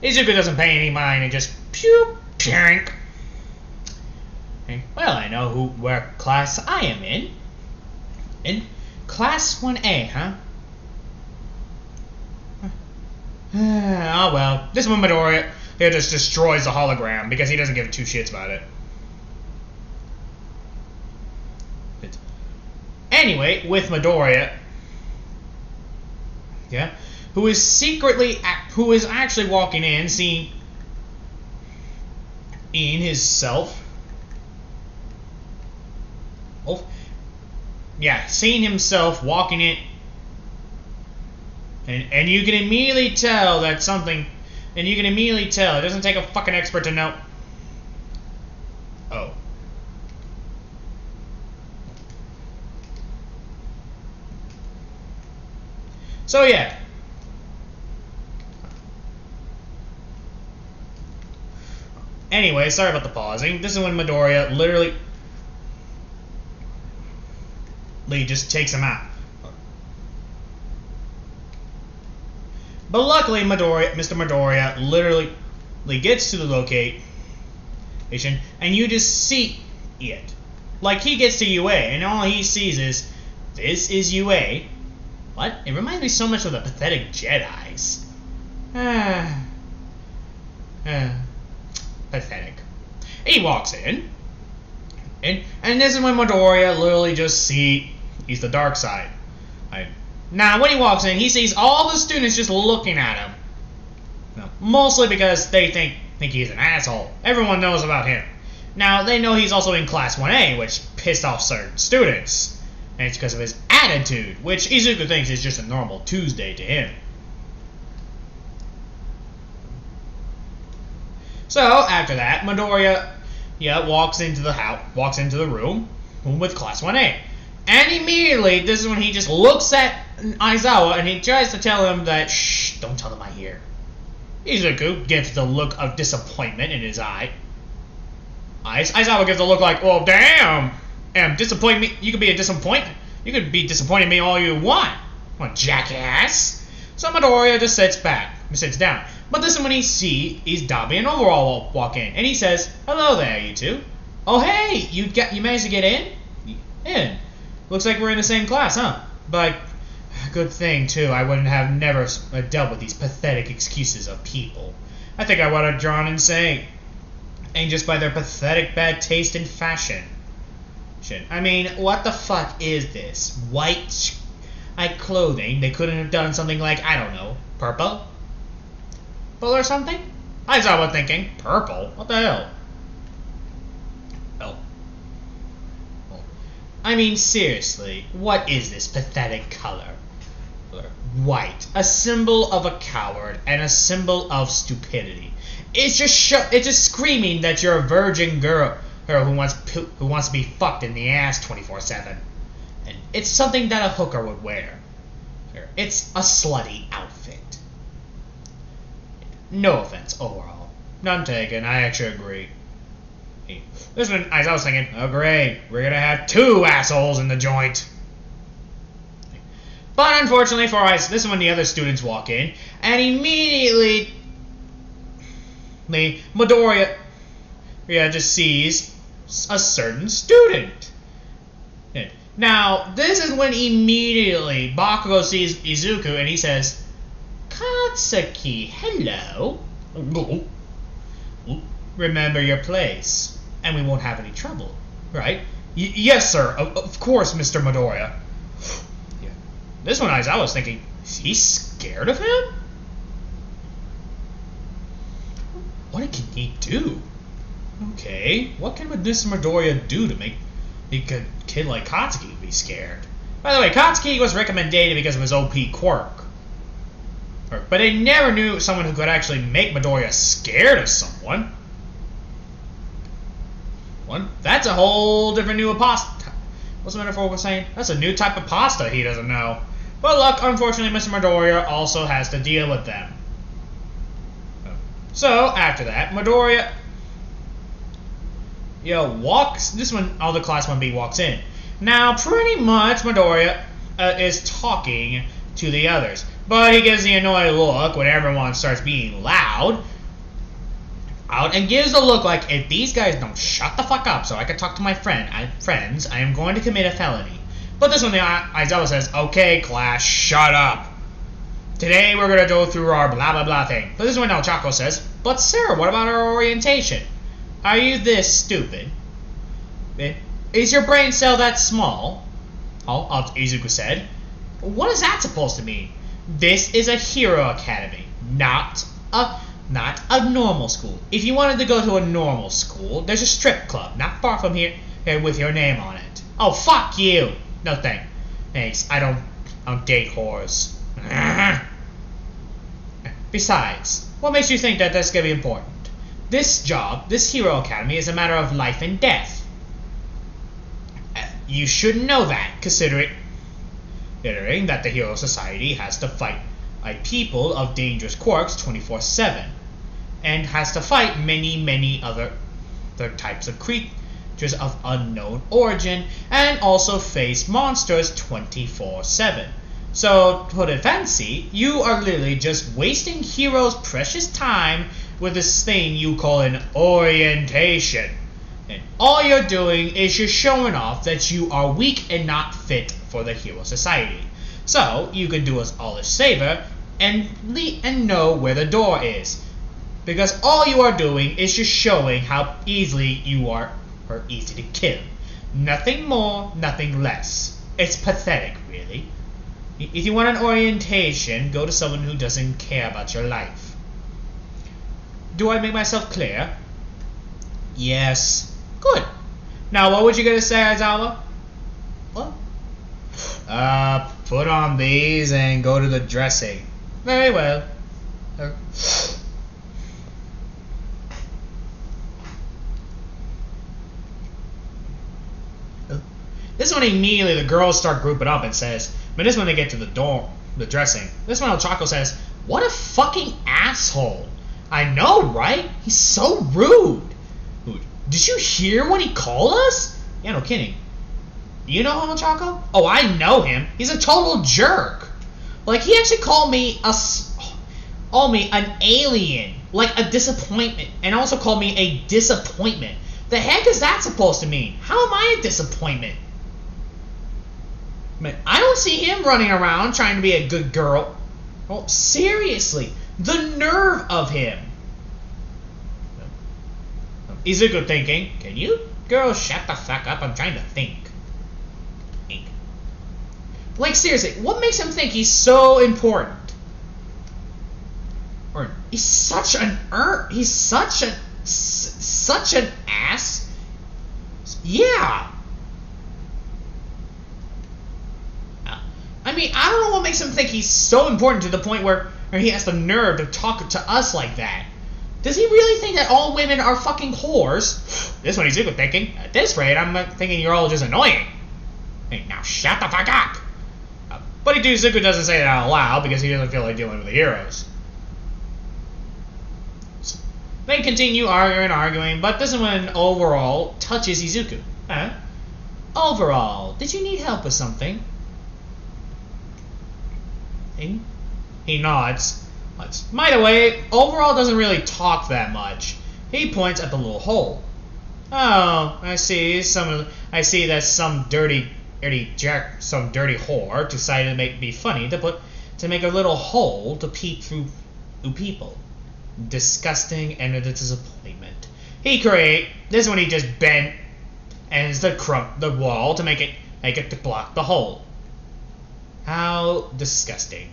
Speaker 1: Izuku doesn't pay any mind and just pew, pyank. Well, I know what class I am in. In Class 1A, huh? Oh well, this one Midoriya, he just destroys the hologram because he doesn't give two shits about it. Anyway, with Midoriya, yeah, who is actually walking in, seeing his self. Oh, yeah, seeing himself walking in, and you can immediately tell that something, and you can immediately tell, it doesn't take a fucking expert to know. Oh. So yeah. Anyway, sorry about the pausing. This is when Midoriya literally just takes him out. But luckily, Mr. Midoriya literally gets to the location, and you just see it. Like, he gets to UA, and all he sees is, this is UA. What? It reminds me so much of the pathetic Jedis. Pathetic. He walks in, and this is when Midoriya literally just he's the dark side. Now, when he walks in, he sees all the students just looking at him. No, mostly because they think he's an asshole. Everyone knows about him. Now, they know he's also in Class 1A, which pissed off certain students. And it's because of his attitude, which Izuku thinks is just a normal Tuesday to him. So, after that, Midoriya, walks into the room with Class 1A. And immediately, this is when he just looks at Aizawa and he tries to tell him that, shh, don't tell him I'm here. Izuku gives the look of disappointment in his eye. Aizawa gives a look like, well, damn, disappoint me. You could be disappointing me all you want. What, jackass? So Midoriya just sits down. But this is when he sees Dabi and Overall walk in, and he says, hello there, you two. Oh, hey, you managed to get in? Looks like we're in the same class, huh? But good thing, too, I wouldn't have never dealt with these pathetic excuses of people. I think I would have drawn insane. And just by their pathetic bad taste in fashion. I mean, what the fuck is this? White clothing? They couldn't have done something like, I don't know, purple or something? I was thinking, purple? What the hell? Oh. I mean, seriously, what is this pathetic color? White, a symbol of a coward and a symbol of stupidity. It's just screaming that you're a virgin girl who wants to be fucked in the ass 24/7. And it's something that a hooker would wear. It's a slutty outfit. No offense, overall. None taken, I actually agree. This one, as I was thinking, oh great, we're gonna have two assholes in the joint. But unfortunately for us, this is when the other students walk in, and immediately Midoriya just sees a certain student. Now, this is when immediately Bakugo sees Izuku and he says, Katsuki, hello. Remember your place, and we won't have any trouble, right? Yes, sir. Of course, Mr. Midoriya. Yeah. This one, I was thinking, is he scared of him? What can he do? Okay, what can Mr. Midoriya do to make a kid like Katsuki be scared? By the way, Katsuki was recommended because of his OP quirk. But I never knew someone who could actually make Midoriya scared of someone. one. That's a whole different new pasta. What's the metaphorical saying? That's a new type of pasta he doesn't know. But look, unfortunately, Mr. Midoriya also has to deal with them. So, after that, Midoriya walks. This one, all the Class 1B walks in. Now, pretty much, Midoriya is talking to the others. But he gives the annoyed look when everyone starts being loud. And gives the look like, if these guys don't shut the fuck up so I can talk to my friends, I am going to commit a felony. But this one, Aizawa says, okay, class, shut up. Today we're going to go through our blah blah blah thing. But this is when El Chaco says, but sir, what about our orientation? Are you this stupid? Is your brain cell that small? Izuku said. What is that supposed to mean? This is a hero academy, not a normal school. If you wanted to go to a normal school, there's a strip club not far from here with your name on it. Oh, fuck you. No thanks. I don't date whores. Besides, what makes you think that that's going to be important? This job, this hero academy, is a matter of life and death. You should know that, considering that the Hero Society has to fight people of dangerous quirks 24/7, and has to fight many other types of creatures of unknown origin, and also face monsters 24/7. So, to put it fancy, you are literally just wasting heroes' precious time with this thing you call an orientation. And all you're doing is just showing off that you are weak and not fit for the Hero Society. So, you can do us all a favor and know where the door is. Because all you are doing is just showing how easily you are easy to kill. Nothing more, nothing less. It's pathetic, really. If you want an orientation, go to someone who doesn't care about your life. Do I make myself clear? Yes. Good. Now, what would you gonna say, Aizawa? What? Put on these and go to the dressing. Very well. This one immediately the girls start grouping up and says, but this when they get to the dorm, the dressing. This one El Chaco says, what a fucking asshole. I know, right? He's so rude. Did you hear what he called us? Yeah, no kidding. You know El Chaco? Oh, I know him. He's a total jerk. Like, he actually called me an alien. Like, a disappointment. And also called me a disappointment. The heck is that supposed to mean? How am I a disappointment? Man, I don't see him running around trying to be a good girl. Oh, seriously. The nerve of him. Izuku thinking, can you girls shut the fuck up? I'm trying to think. Like, seriously, what makes him think he's so important? Or he's such an ass. Yeah. I mean, I don't know what makes him think he's so important to the point where he has the nerve to talk to us like that. Does he really think that all women are fucking whores? This one Izuku thinking. At this rate, I'm thinking you're all just annoying. Hey, now shut the fuck up. But Izuku doesn't say that out loud because he doesn't feel like dealing with the heroes. So they continue arguing, but this is when Overall touches Izuku. Huh? Overall, did you need help with something? He nods. By the way, Overall doesn't really talk that much. He points at the little hole. Oh, I see. I see that some dirty whore decided to be funny to make a little hole to peek through people. Disgusting and a disappointment. This is when he just bent and the wall to make it to block the hole. How disgusting.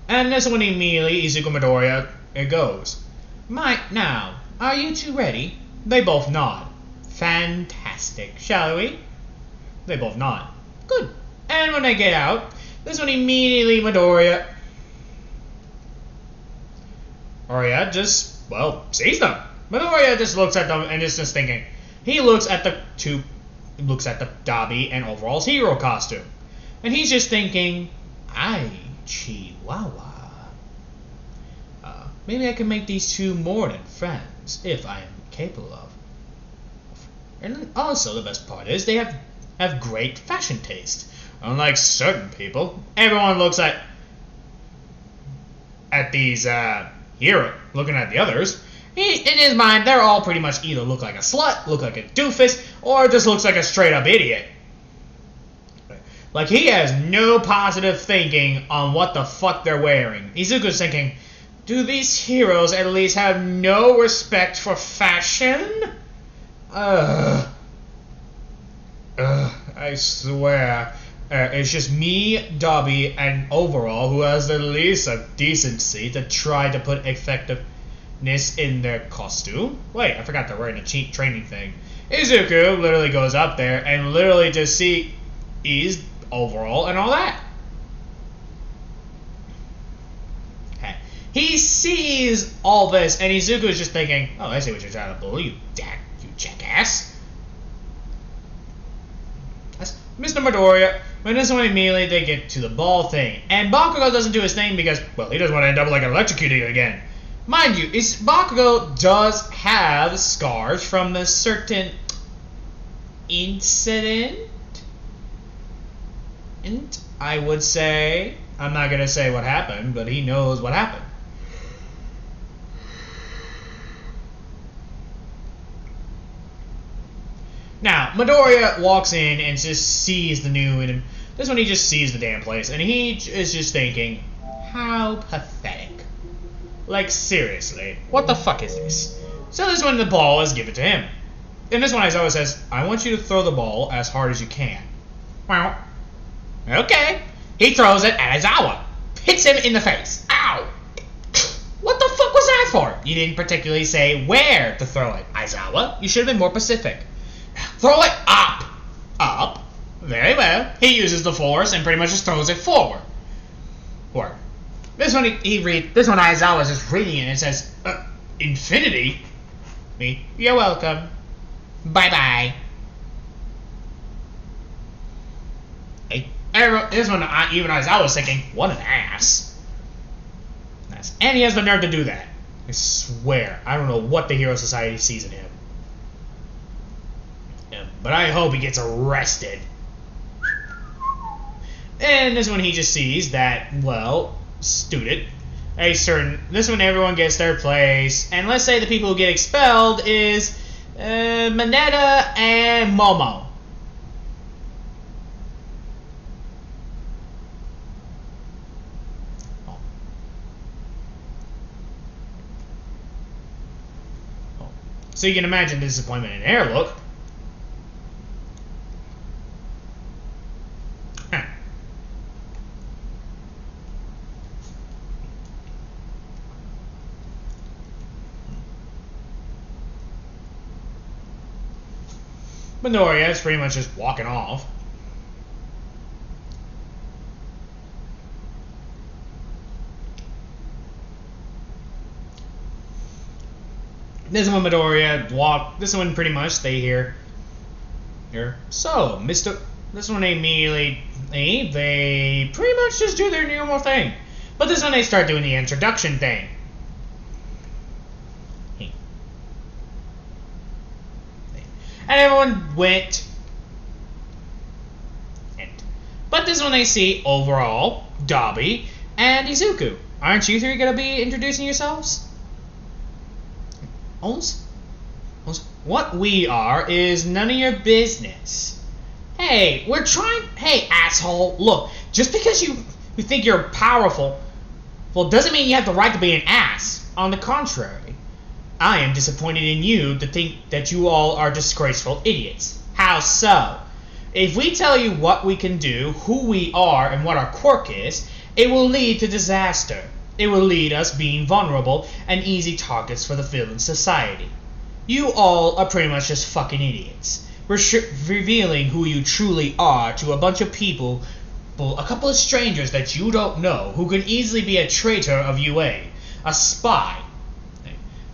Speaker 1: And this one immediately Izuku Midoriya goes. Now, are you two ready? They both nod. Fantastic. Shall we? They both nod. Good. And when they get out, this one immediately Midoriya just well, sees them. Midoriya just looks at them and is just thinking. He looks at the Dabi and Overall's hero costume. And he's just thinking, Chihuahua. Maybe I can make these two more than friends, if I am capable of. And also, the best part is, they have great fashion taste. Unlike certain people, everyone looks at these here, looking at the others. In his mind, they're all pretty much either look like a slut, look like a doofus, or just looks like a straight up idiot. Like, he has no positive thinking on what the fuck they're wearing. Izuku's thinking, do these heroes at least have no respect for fashion? I swear. It's just me, Dabi, and Overall who has the least of decency to try to put effectiveness in their costume. Wait, I forgot they're wearing a cheap training thing. Izuku literally goes up there and literally just sees Overall and all that. He sees all this, and Izuku is just thinking, oh, I see what you're trying to pull, you jackass. That's Mr. Midoriya. But this one immediately they get to the ball thing. And Bakugo doesn't do his thing because, well, he doesn't want to end up like electrocuting again. Mind you, Bakugo does have scars from a certain incident. And I would say, I'm not going to say what happened, but he knows what happened. Now, Midoriya walks in and just sees the new, and this one he just sees the damn place, and he is just thinking, how pathetic. Like, seriously, what the fuck is this? So this one, the ball is given to him. And this one Aizawa says, I want you to throw the ball as hard as you can. Well, okay. He throws it at Aizawa. Hits him in the face. Ow! What the fuck was that for? You didn't particularly say where to throw it, Aizawa. You should have been more specific. Throw it up. Up. Very well. He uses the force and pretty much just throws it forward. This one this one Aizawa is just reading it and it says, infinity? Me? You're welcome. Bye-bye. Hey, this one, even Aizawa was thinking, what an ass. And he has the nerve to do that. I swear, I don't know what the Hero Society sees in him. But I hope he gets arrested. And this one he just sees that, well, this one everyone gets their place. And let's say the people who get expelled is Mineta and Momo. So you can imagine the disappointment in their look. Midoriya is pretty much just walking off. This one Midoriya this one pretty much stay here. So, this one immediately, they pretty much just do their normal thing. But this one they start doing the introduction thing. And everyone went. But this one they see Overall, Dabi, and Izuku. Aren't you three going to be introducing yourselves? What we are is none of your business. Hey, hey, asshole, look, just because you think you're powerful, well, doesn't mean you have the right to be an ass. On the contrary. I am disappointed in you to think that you all are disgraceful idiots. How so? If we tell you what we can do, who we are, and what our quirk is, it will lead to disaster. It will lead us being vulnerable and easy targets for the villain society. You all are pretty much just fucking idiots. Revealing who you truly are to a bunch of people, a couple of strangers that you don't know, who could easily be a traitor of UA, a spy.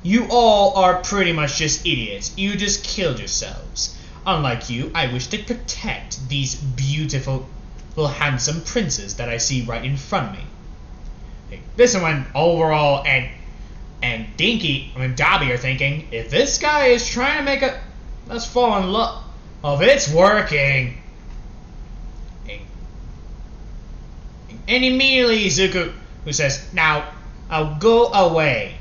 Speaker 1: You all are pretty much just idiots. You just killed yourselves. Unlike you, I wish to protect these beautiful, little handsome princes that I see right in front of me. Hey, this one, Overall and Dobby are thinking, if this guy is trying to make us fall in love, oh, it's working. And immediately Izuku, who says, now, I'll go away.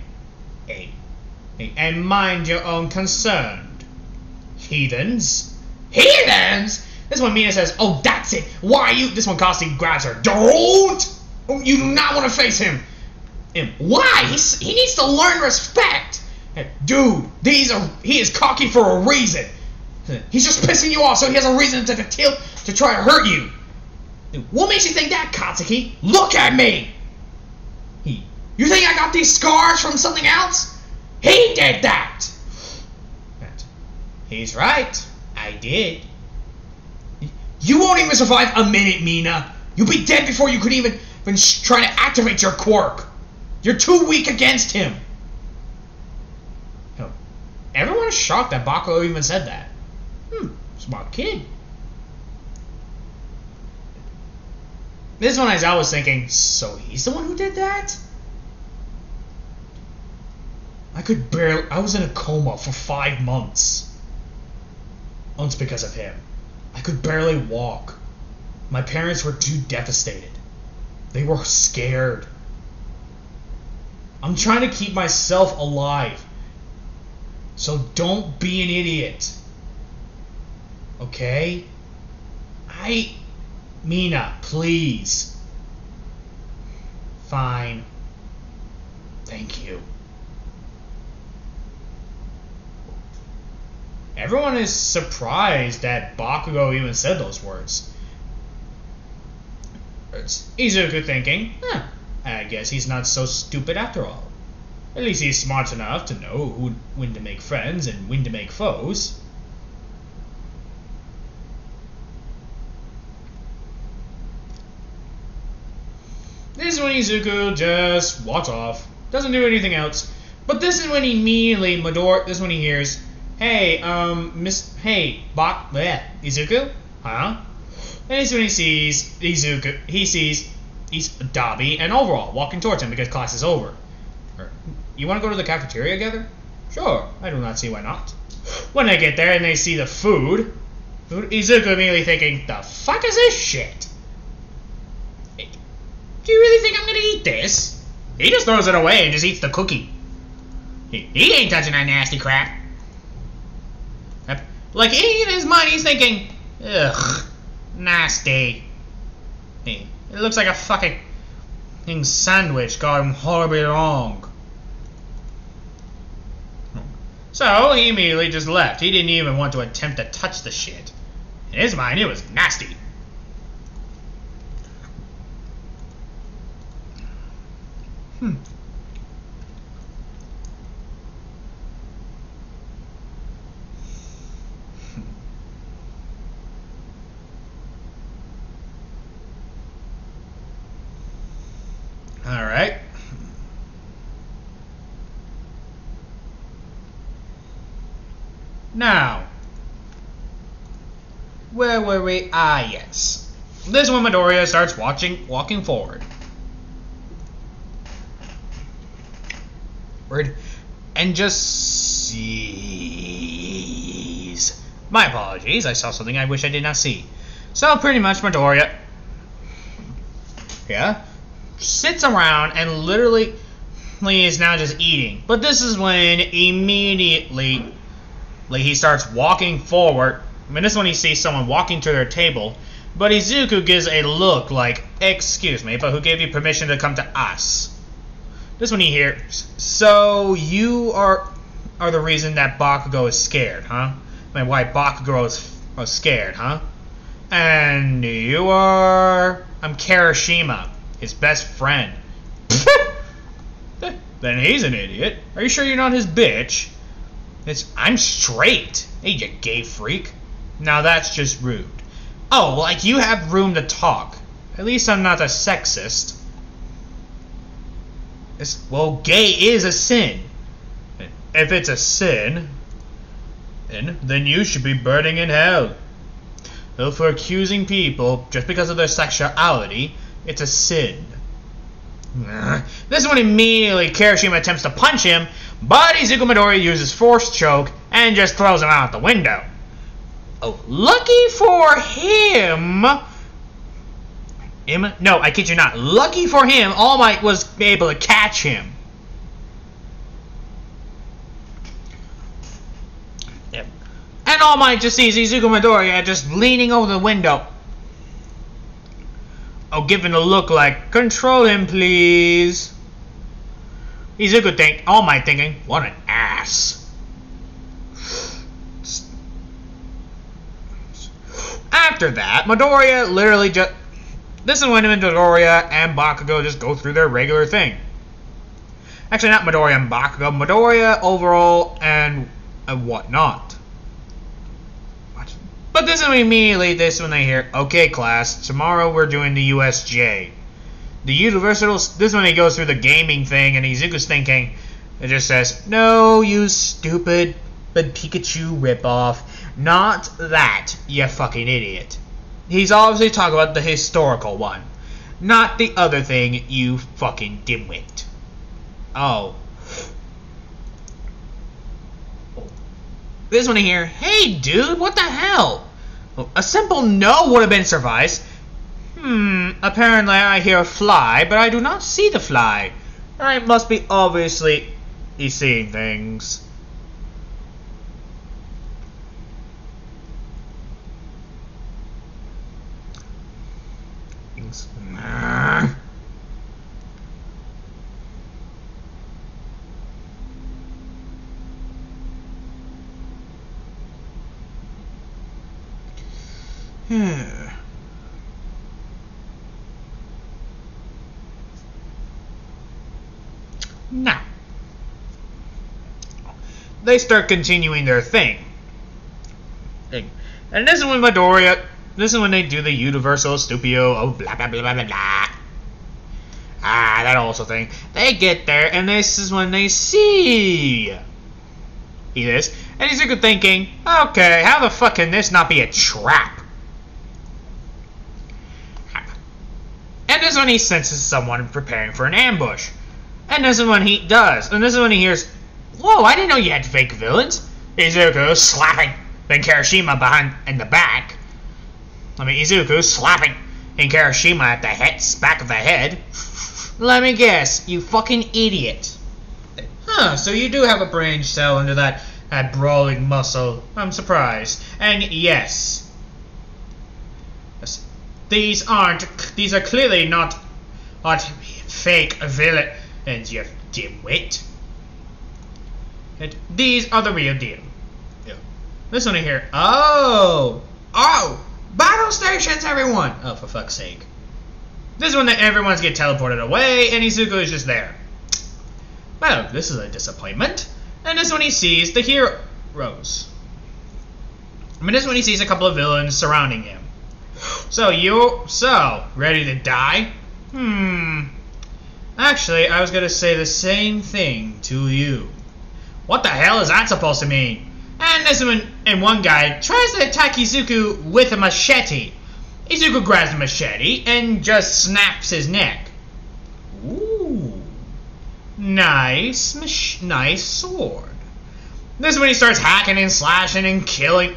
Speaker 1: And mind your own concern. Heathens? Heathens? This one Mina says, oh, that's it. Why are you? This one Costi grabs her. Don't! You do not want to face him. And why? He needs to learn respect. Dude, he is cocky for a reason. He's just pissing you off, so he has a reason to try to hurt you. What makes you think that, Katsuki? Look at me! You think I got these scars from something else? He did that! He's right. I did. You won't even survive a minute, Mina. You'll be dead before you could even try to activate your quirk. You're too weak against him. Everyone's shocked that Bakugo even said that. Smart kid. This one, as I was thinking, so he's the one who did that? I was in a coma for 5 months. Once because of him. I could barely walk. My parents were too devastated. They were scared. I'm trying to keep myself alive. So don't be an idiot. Okay? Mina, please. Fine. Thank you. Everyone is surprised that Bakugo even said those words. It's Izuku thinking, I guess he's not so stupid after all. At least he's smart enough to know when to make friends and when to make foes. This is when Izuku just walks off, doesn't do anything else. But this is when immediately this is when he hears, hey, Izuku? Huh? And this is when he sees Izuku, he sees Dobby and Overall walking towards him because class is over. You want to go to the cafeteria together? Sure, I do not see why not. When they get there and they see the food, Izuku immediately thinking, the fuck is this shit? Do you really think I'm gonna eat this? He just throws it away and just eats the cookie. He ain't touching that nasty crap. Like, in his mind, he's thinking, ugh, nasty. It looks like a fucking sandwich gone horribly wrong. So, he immediately just left. He didn't even want to attempt to touch the shit. In his mind, it was nasty. Alright. Now, where were we? Ah, yes. This is when Midoriya starts walking forward. And just sees. My apologies, I saw something I wish I did not see. So pretty much Midoriya, sits around and literally is now just eating. But this is when immediately he starts walking forward. I mean, this is when he sees someone walking to their table. But Izuku gives a look like, excuse me, but who gave you permission to come to us? This one he hears, so you are the reason that Bakugo is scared, huh? I mean, why Bakugo is scared, huh? And you are... I'm Kirishima, his best friend. Then he's an idiot. Are you sure you're not his bitch? I'm straight. Hey, you gay freak. Now that's just rude. Oh, like you have room to talk. At least I'm not a sexist. Well, gay is a sin. if it's a sin, then you should be burning in hell. Though for accusing people just because of their sexuality, it's a sin. This one immediately Kirishima attempts to punch him, but Izuku Midoriya uses force choke and just throws him out the window. Oh, lucky for him. No, I kid you not. Lucky for him, All Might was able to catch him. Yep. And All Might just sees Izuku Midoriya just leaning over the window. Oh, giving a look like, control him, please. Izuku All Might thinking, what an ass. After that, Midoriya literally just... This is when Midoriya and Bakugo just go through their regular thing. Actually, not Midoriya and Bakugo. Midoriya overall and whatnot. What? But this is when they hear, okay class, tomorrow we're doing the USJ. The Universal... This is when he goes through the gaming thing and Izuku's thinking... It just says, no, you stupid Pikachu ripoff. Not that, you fucking idiot. He's obviously talking about the historical one. Not the other thing, you fucking dimwit. Oh. This one here, hey dude, what the hell? A simple no would have been suffice. Apparently I hear a fly, but I do not see the fly. I must be obviously seeing things. Now, they start continuing their thing. And this is when Midoriya, this is when they do the Universal Stupio, oh blah blah blah blah blah blah. That also thing. They get there, and this is when they see this. And Izuku thinking, okay, how the fuck can this not be a trap? And this is when he senses someone preparing for an ambush. And this is when he does. And this is when he hears, whoa, I didn't know you had fake villains. Izuku slapping then Kirishima behind in the back. Izuku slapping in Kirishima at the back of the head. Let me guess, you fucking idiot. Huh, so you do have a brain cell under that brawling muscle. I'm surprised. And yes, these are clearly not fake villains, you dimwit. And these are the real deal. Yeah. This one here. Oh! Battle stations, everyone! Oh, for fuck's sake. This is when everyone's get teleported away, and Izuku is just there. Well, this is a disappointment. And this is when he sees the heroes. This is when he sees a couple of villains surrounding him. So, ready to die? Actually, I was gonna say the same thing to you. What the hell is that supposed to mean? And this when one guy tries to attack Izuku with a machete. Izuku grabs the machete and just snaps his neck. Ooh. Nice sword. This is when he starts hacking and slashing and killing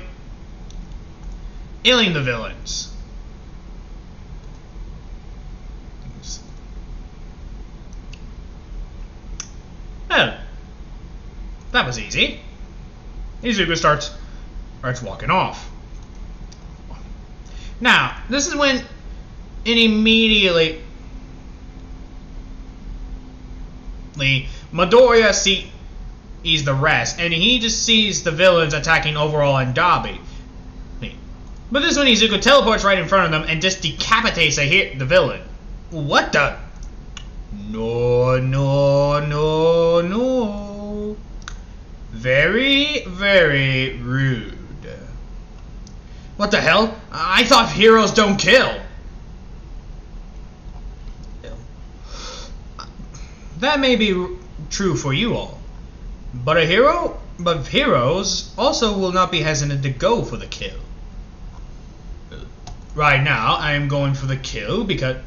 Speaker 1: the villains. Oh, that was easy. Izuku starts walking off. Now, this is when immediately Midoriya sees the rest, and he just sees the villains attacking Overall and Dabi. But this is when Izuku teleports right in front of them and just decapitates the villain. What the? No. Very, very rude. What the hell? I thought heroes don't kill. That may be true for you all. But heroes also will not be hesitant to go for the kill. Right now, I am going for the kill because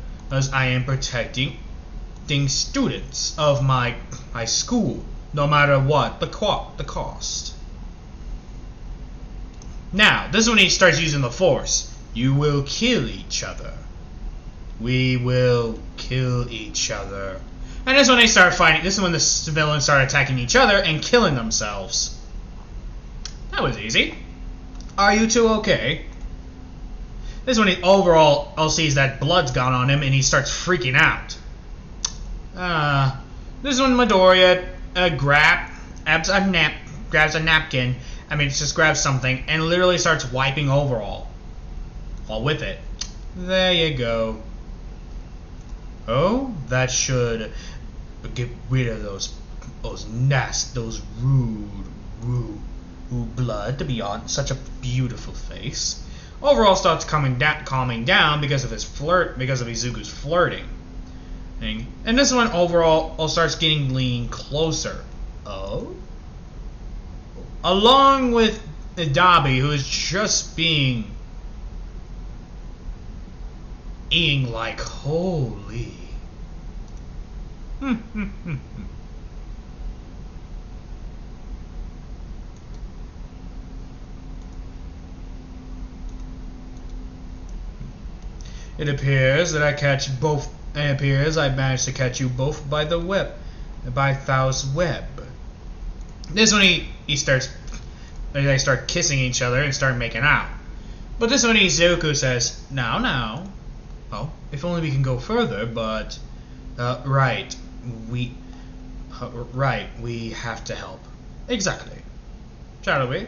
Speaker 1: I am protecting students of my school, no matter what the cost. Now, this is when he starts using the Force. You will kill each other. We will kill each other. And this is when they start fighting. This is when the villains start attacking each other and killing themselves. That was easy. Are you two okay? This is when he overall sees that blood's gone on him and he starts freaking out. This is when Midoriya grabs a napkin. I mean, just grabs something and literally starts wiping overall. While with it. There you go. Oh, that should get rid of those rude blood to be on such a beautiful face. Overall starts calming down because of Izuku's flirting. And this one overall starts leaning closer. Oh? Along with Dabi, who is just eating like holy. It appears that I managed to catch you both by Thao's web. This one they start kissing each other and start making out. But this one Izuku says, now. Oh, if only we can go further, but right, we have to help. Exactly. Shall we?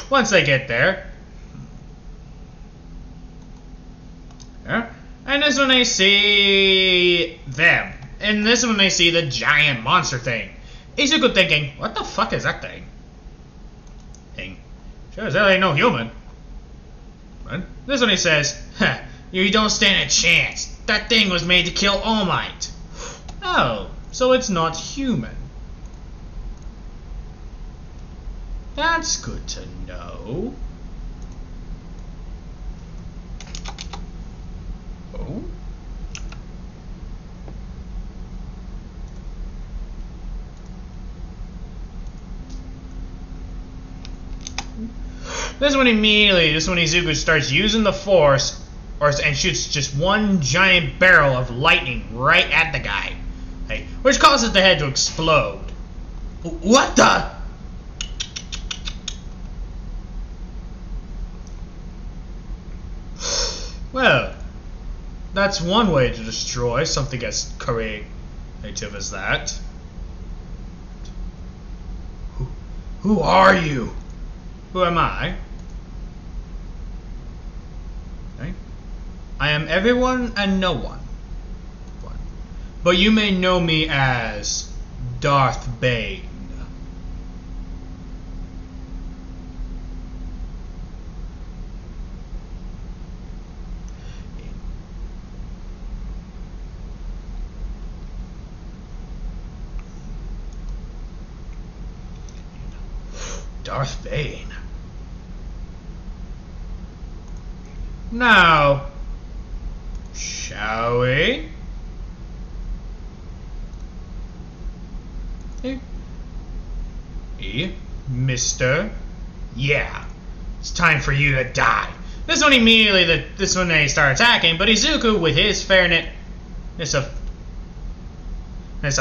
Speaker 1: Once they get there. Yeah. And this one they see them. And this one they see the giant monster thing. Izuku thinking, what the fuck is that thing? Sure as hell ain't no human. But this one he says, you don't stand a chance. That thing was made to kill All Might. Oh, so it's not human. That's good to know. Oh? This is when Izuku starts using the Force and shoots just one giant barrel of lightning right at the guy, which causes the head to explode. What the? Well, that's one way to destroy something as creative as that. Who are you? Who am I? I am everyone and no one. But you may know me as Darth Bane. Darth Bane. Now, shall we? Mister? Yeah, it's time for you to die. This one they start attacking, but Izuku, with his fairness of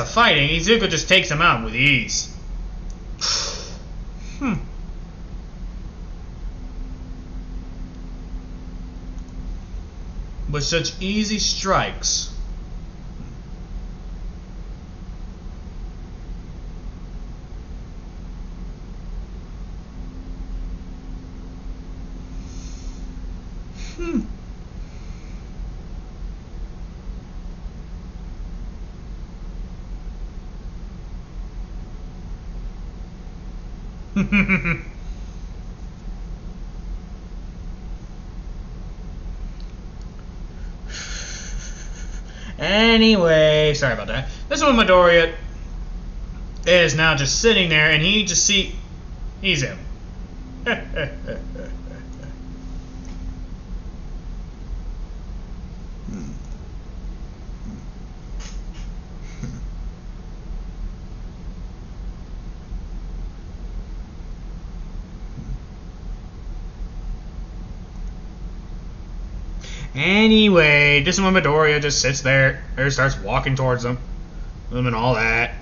Speaker 1: fighting, Izuku just takes him out with ease. With such easy strikes. Anyway, sorry about that. This one Midoriya is now just sitting there, and he just he's him. Anyway, just when Midoriya just sits there or starts walking towards them and all that.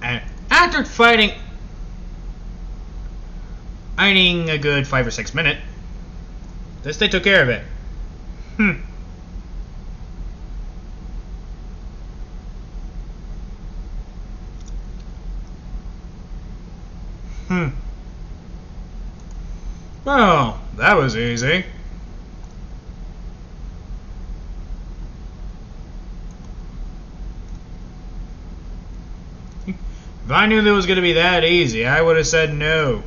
Speaker 1: And after fighting a good 5 or 6 minutes, they took care of it. Oh, that was easy. If I knew that was going to be that easy, I would have said no.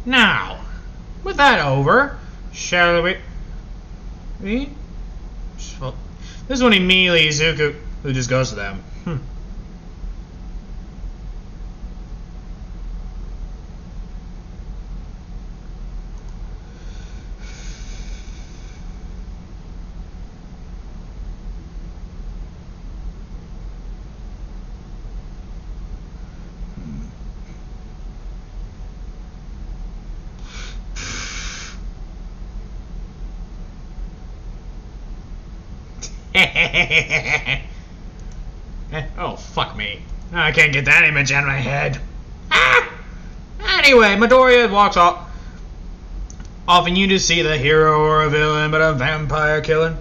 Speaker 1: Now, with that over, shall we? Well, this one immediately Izuku, who just goes to them. Oh, fuck me. I can't get that image out of my head. Anyway, Midoriya walks off. Often you just see the hero or a villain, but a vampire killer.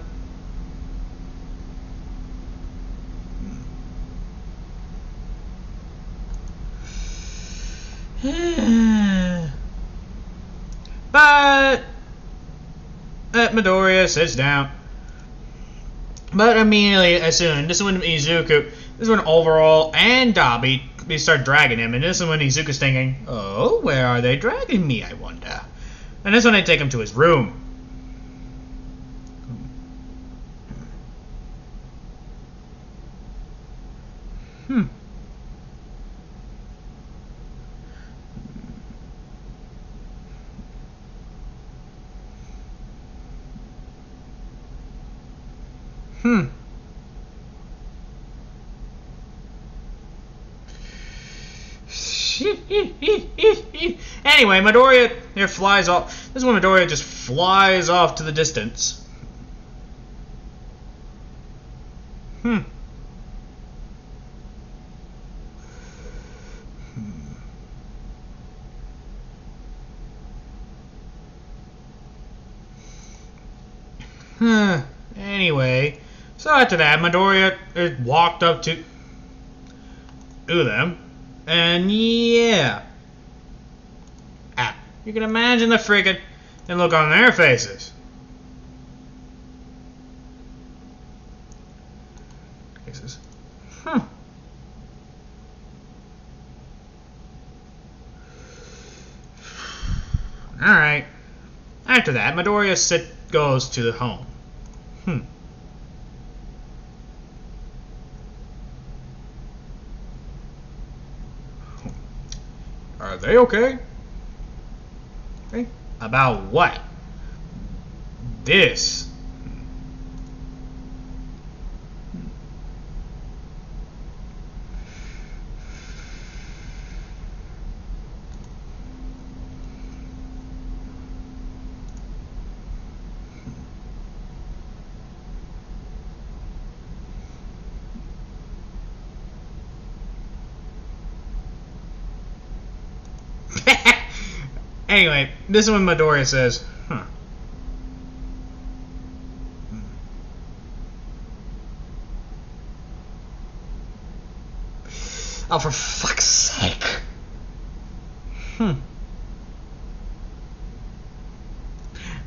Speaker 1: But Midoriya sits down. But immediately, this is when Izuku, this is when Overall and Dabi, they start dragging him, and this is when Izuku's thinking, oh, where are they dragging me, I wonder? And this is when they take him to his room. Anyway, Midoriya here flies off. This is when Midoriya just flies off to the distance. Anyway, so after that, Midoriya walked up to them, and yeah. You can imagine the freaking look on their faces. Alright. After that, Midoriya goes to the home. Are they okay? About what? This. Anyway, this is when Midoriya says, oh, for fuck's sake.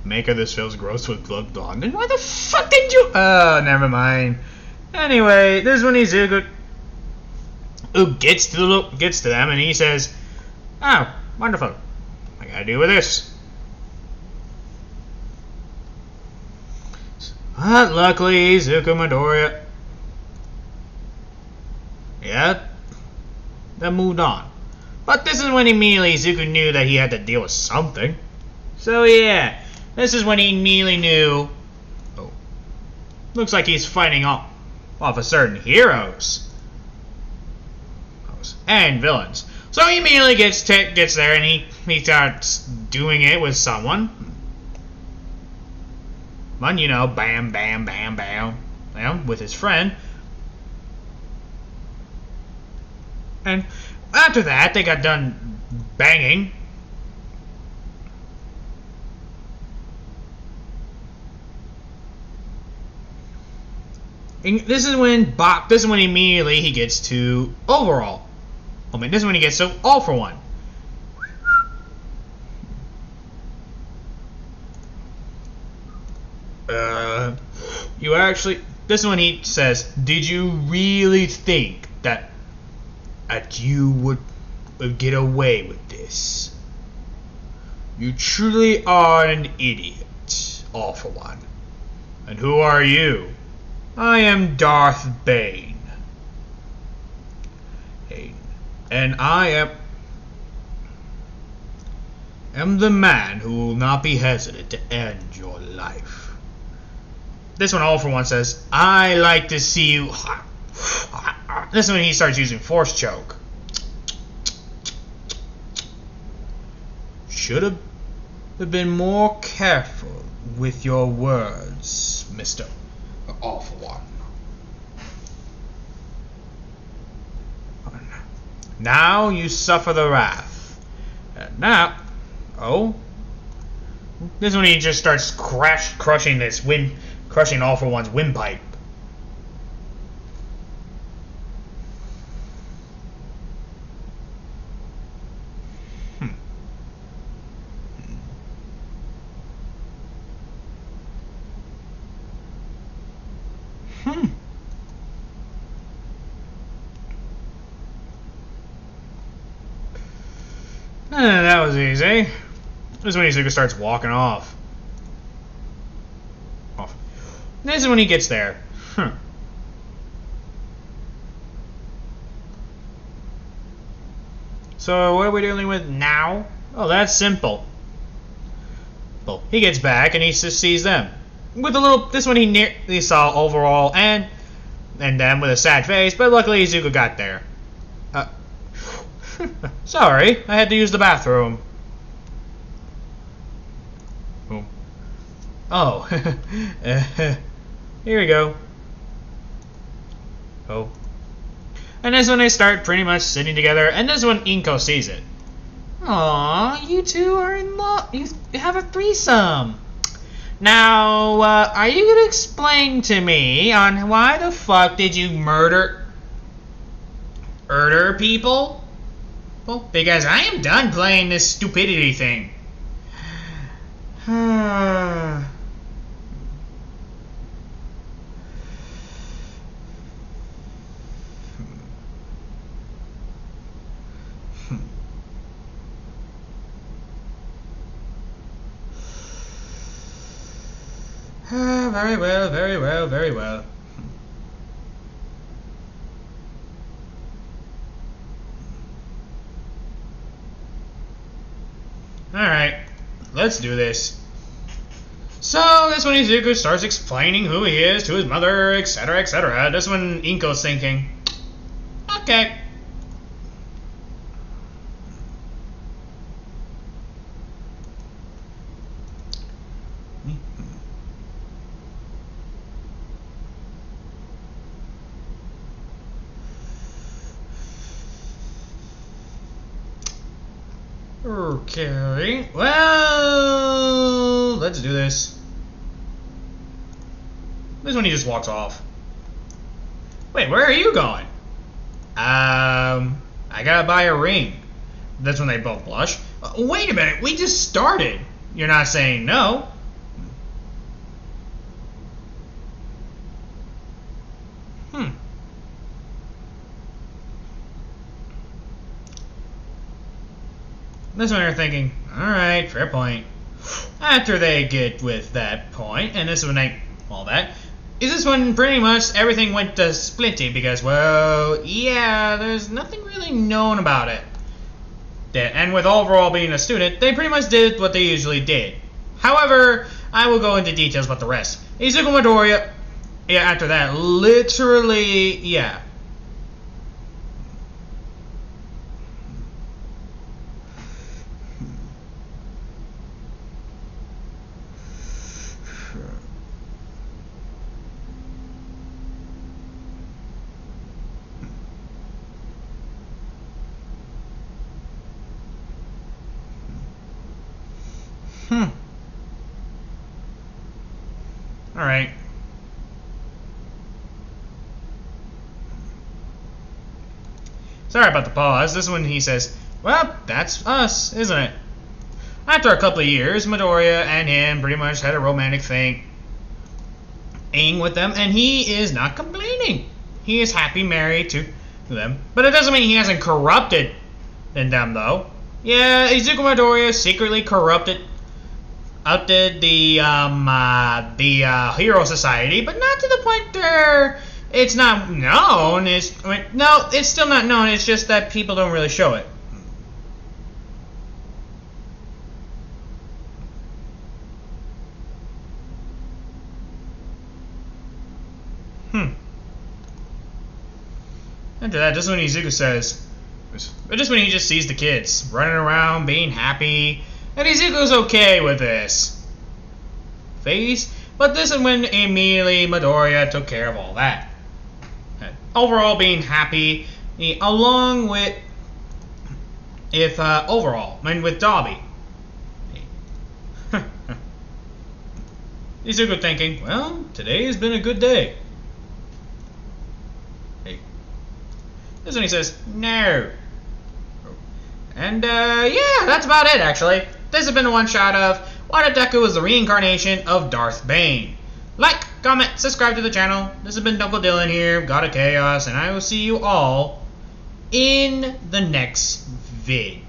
Speaker 1: Maker, this feels gross with blood blonde. And why the fuck did you? Oh, never mind. Anyway, this is when Izuku who gets to them, and he says, oh, wonderful. I gotta deal with this. But luckily, Zuko Midoriya, yeah, that moved on. But this is when immediately Zuko knew that he had to deal with something. So yeah, this is when he immediately knew, oh, looks like he's fighting off a certain heroes and villains. So he immediately gets there and he starts doing it with someone. One, you know, bam, bam, bam, bam, you know, with his friend. And after that, they got done banging. And this is when immediately he gets to overall. I mean, this is when he gets to all for one. You actually, this is when he says, "Did you really think that you would get away with this? You truly are an idiot, all for one. And who are you?" "I am Darth Bane. And I am the man who will not be hesitant to end your life." This one, all for one, says, "I like to see you." This is when he starts using force choke. "Should have been more careful with your words, Mr. All for one. Now you suffer the wrath." And now, oh, this is when he just starts crushing All for One's windpipe. That was easy. This is when Izuku starts walking off. This is when he gets there. So what are we dealing with now? Oh, that's simple. Well, he gets back and he just sees them. With a little, this one he saw overall and them with a sad face, but luckily Izuku got there. Sorry, I had to use the bathroom. Oh. Here we go. Oh. And this is when they start pretty much sitting together, and this is when Inko sees it. Aww, you two are in love. You have a threesome. Now, are you gonna explain to me on why the fuck did you murder people? Well, because I am done playing this stupidity thing. Very well, very well, very well. Alright, let's do this. So, that's when Izuku starts explaining who he is to his mother, etc., etc. That's when Inko's thinking, okay. Okay, well, let's do this. This one he just walks off. Wait, where are you going? I gotta buy a ring. That's when they both blush. Wait a minute, we just started. You're not saying no. This one you're thinking, alright, fair point. After they get with that point, and this is when they, all that, is this when pretty much everything went to splinty because, well, yeah, there's nothing really known about it. And with overall being a student, they pretty much did what they usually did. However, I will go into details about the rest. Izuku Midoriya, yeah, after that, literally, yeah. Alright. Sorry about the pause. This one he says, well, that's us, isn't it? After a couple of years, Midoriya and him pretty much had a romantic thing with them, and he is not complaining. He is happy married to them. But it doesn't mean he hasn't corrupted in them, though. Yeah, Izuku Midoriya secretly outdid the Hero Society, but not to the point where it's not known. No, it's still not known. It's just that people don't really show it. After that, just when Izuku says, just when he just sees the kids running around, being happy, and Izuku's okay with this face, but this is when immediately Midoriya took care of all that. Overall being happy, along with with Dobby. Izuku thinking, well, today has been a good day. This is when he says, no. And, yeah, that's about it, actually. This has been a one-shot of why the Deku is the reincarnation of Darth Bane. Like, comment, subscribe to the channel. This has been Uncle Dylan here, God of Chaos, and I will see you all in the next vid.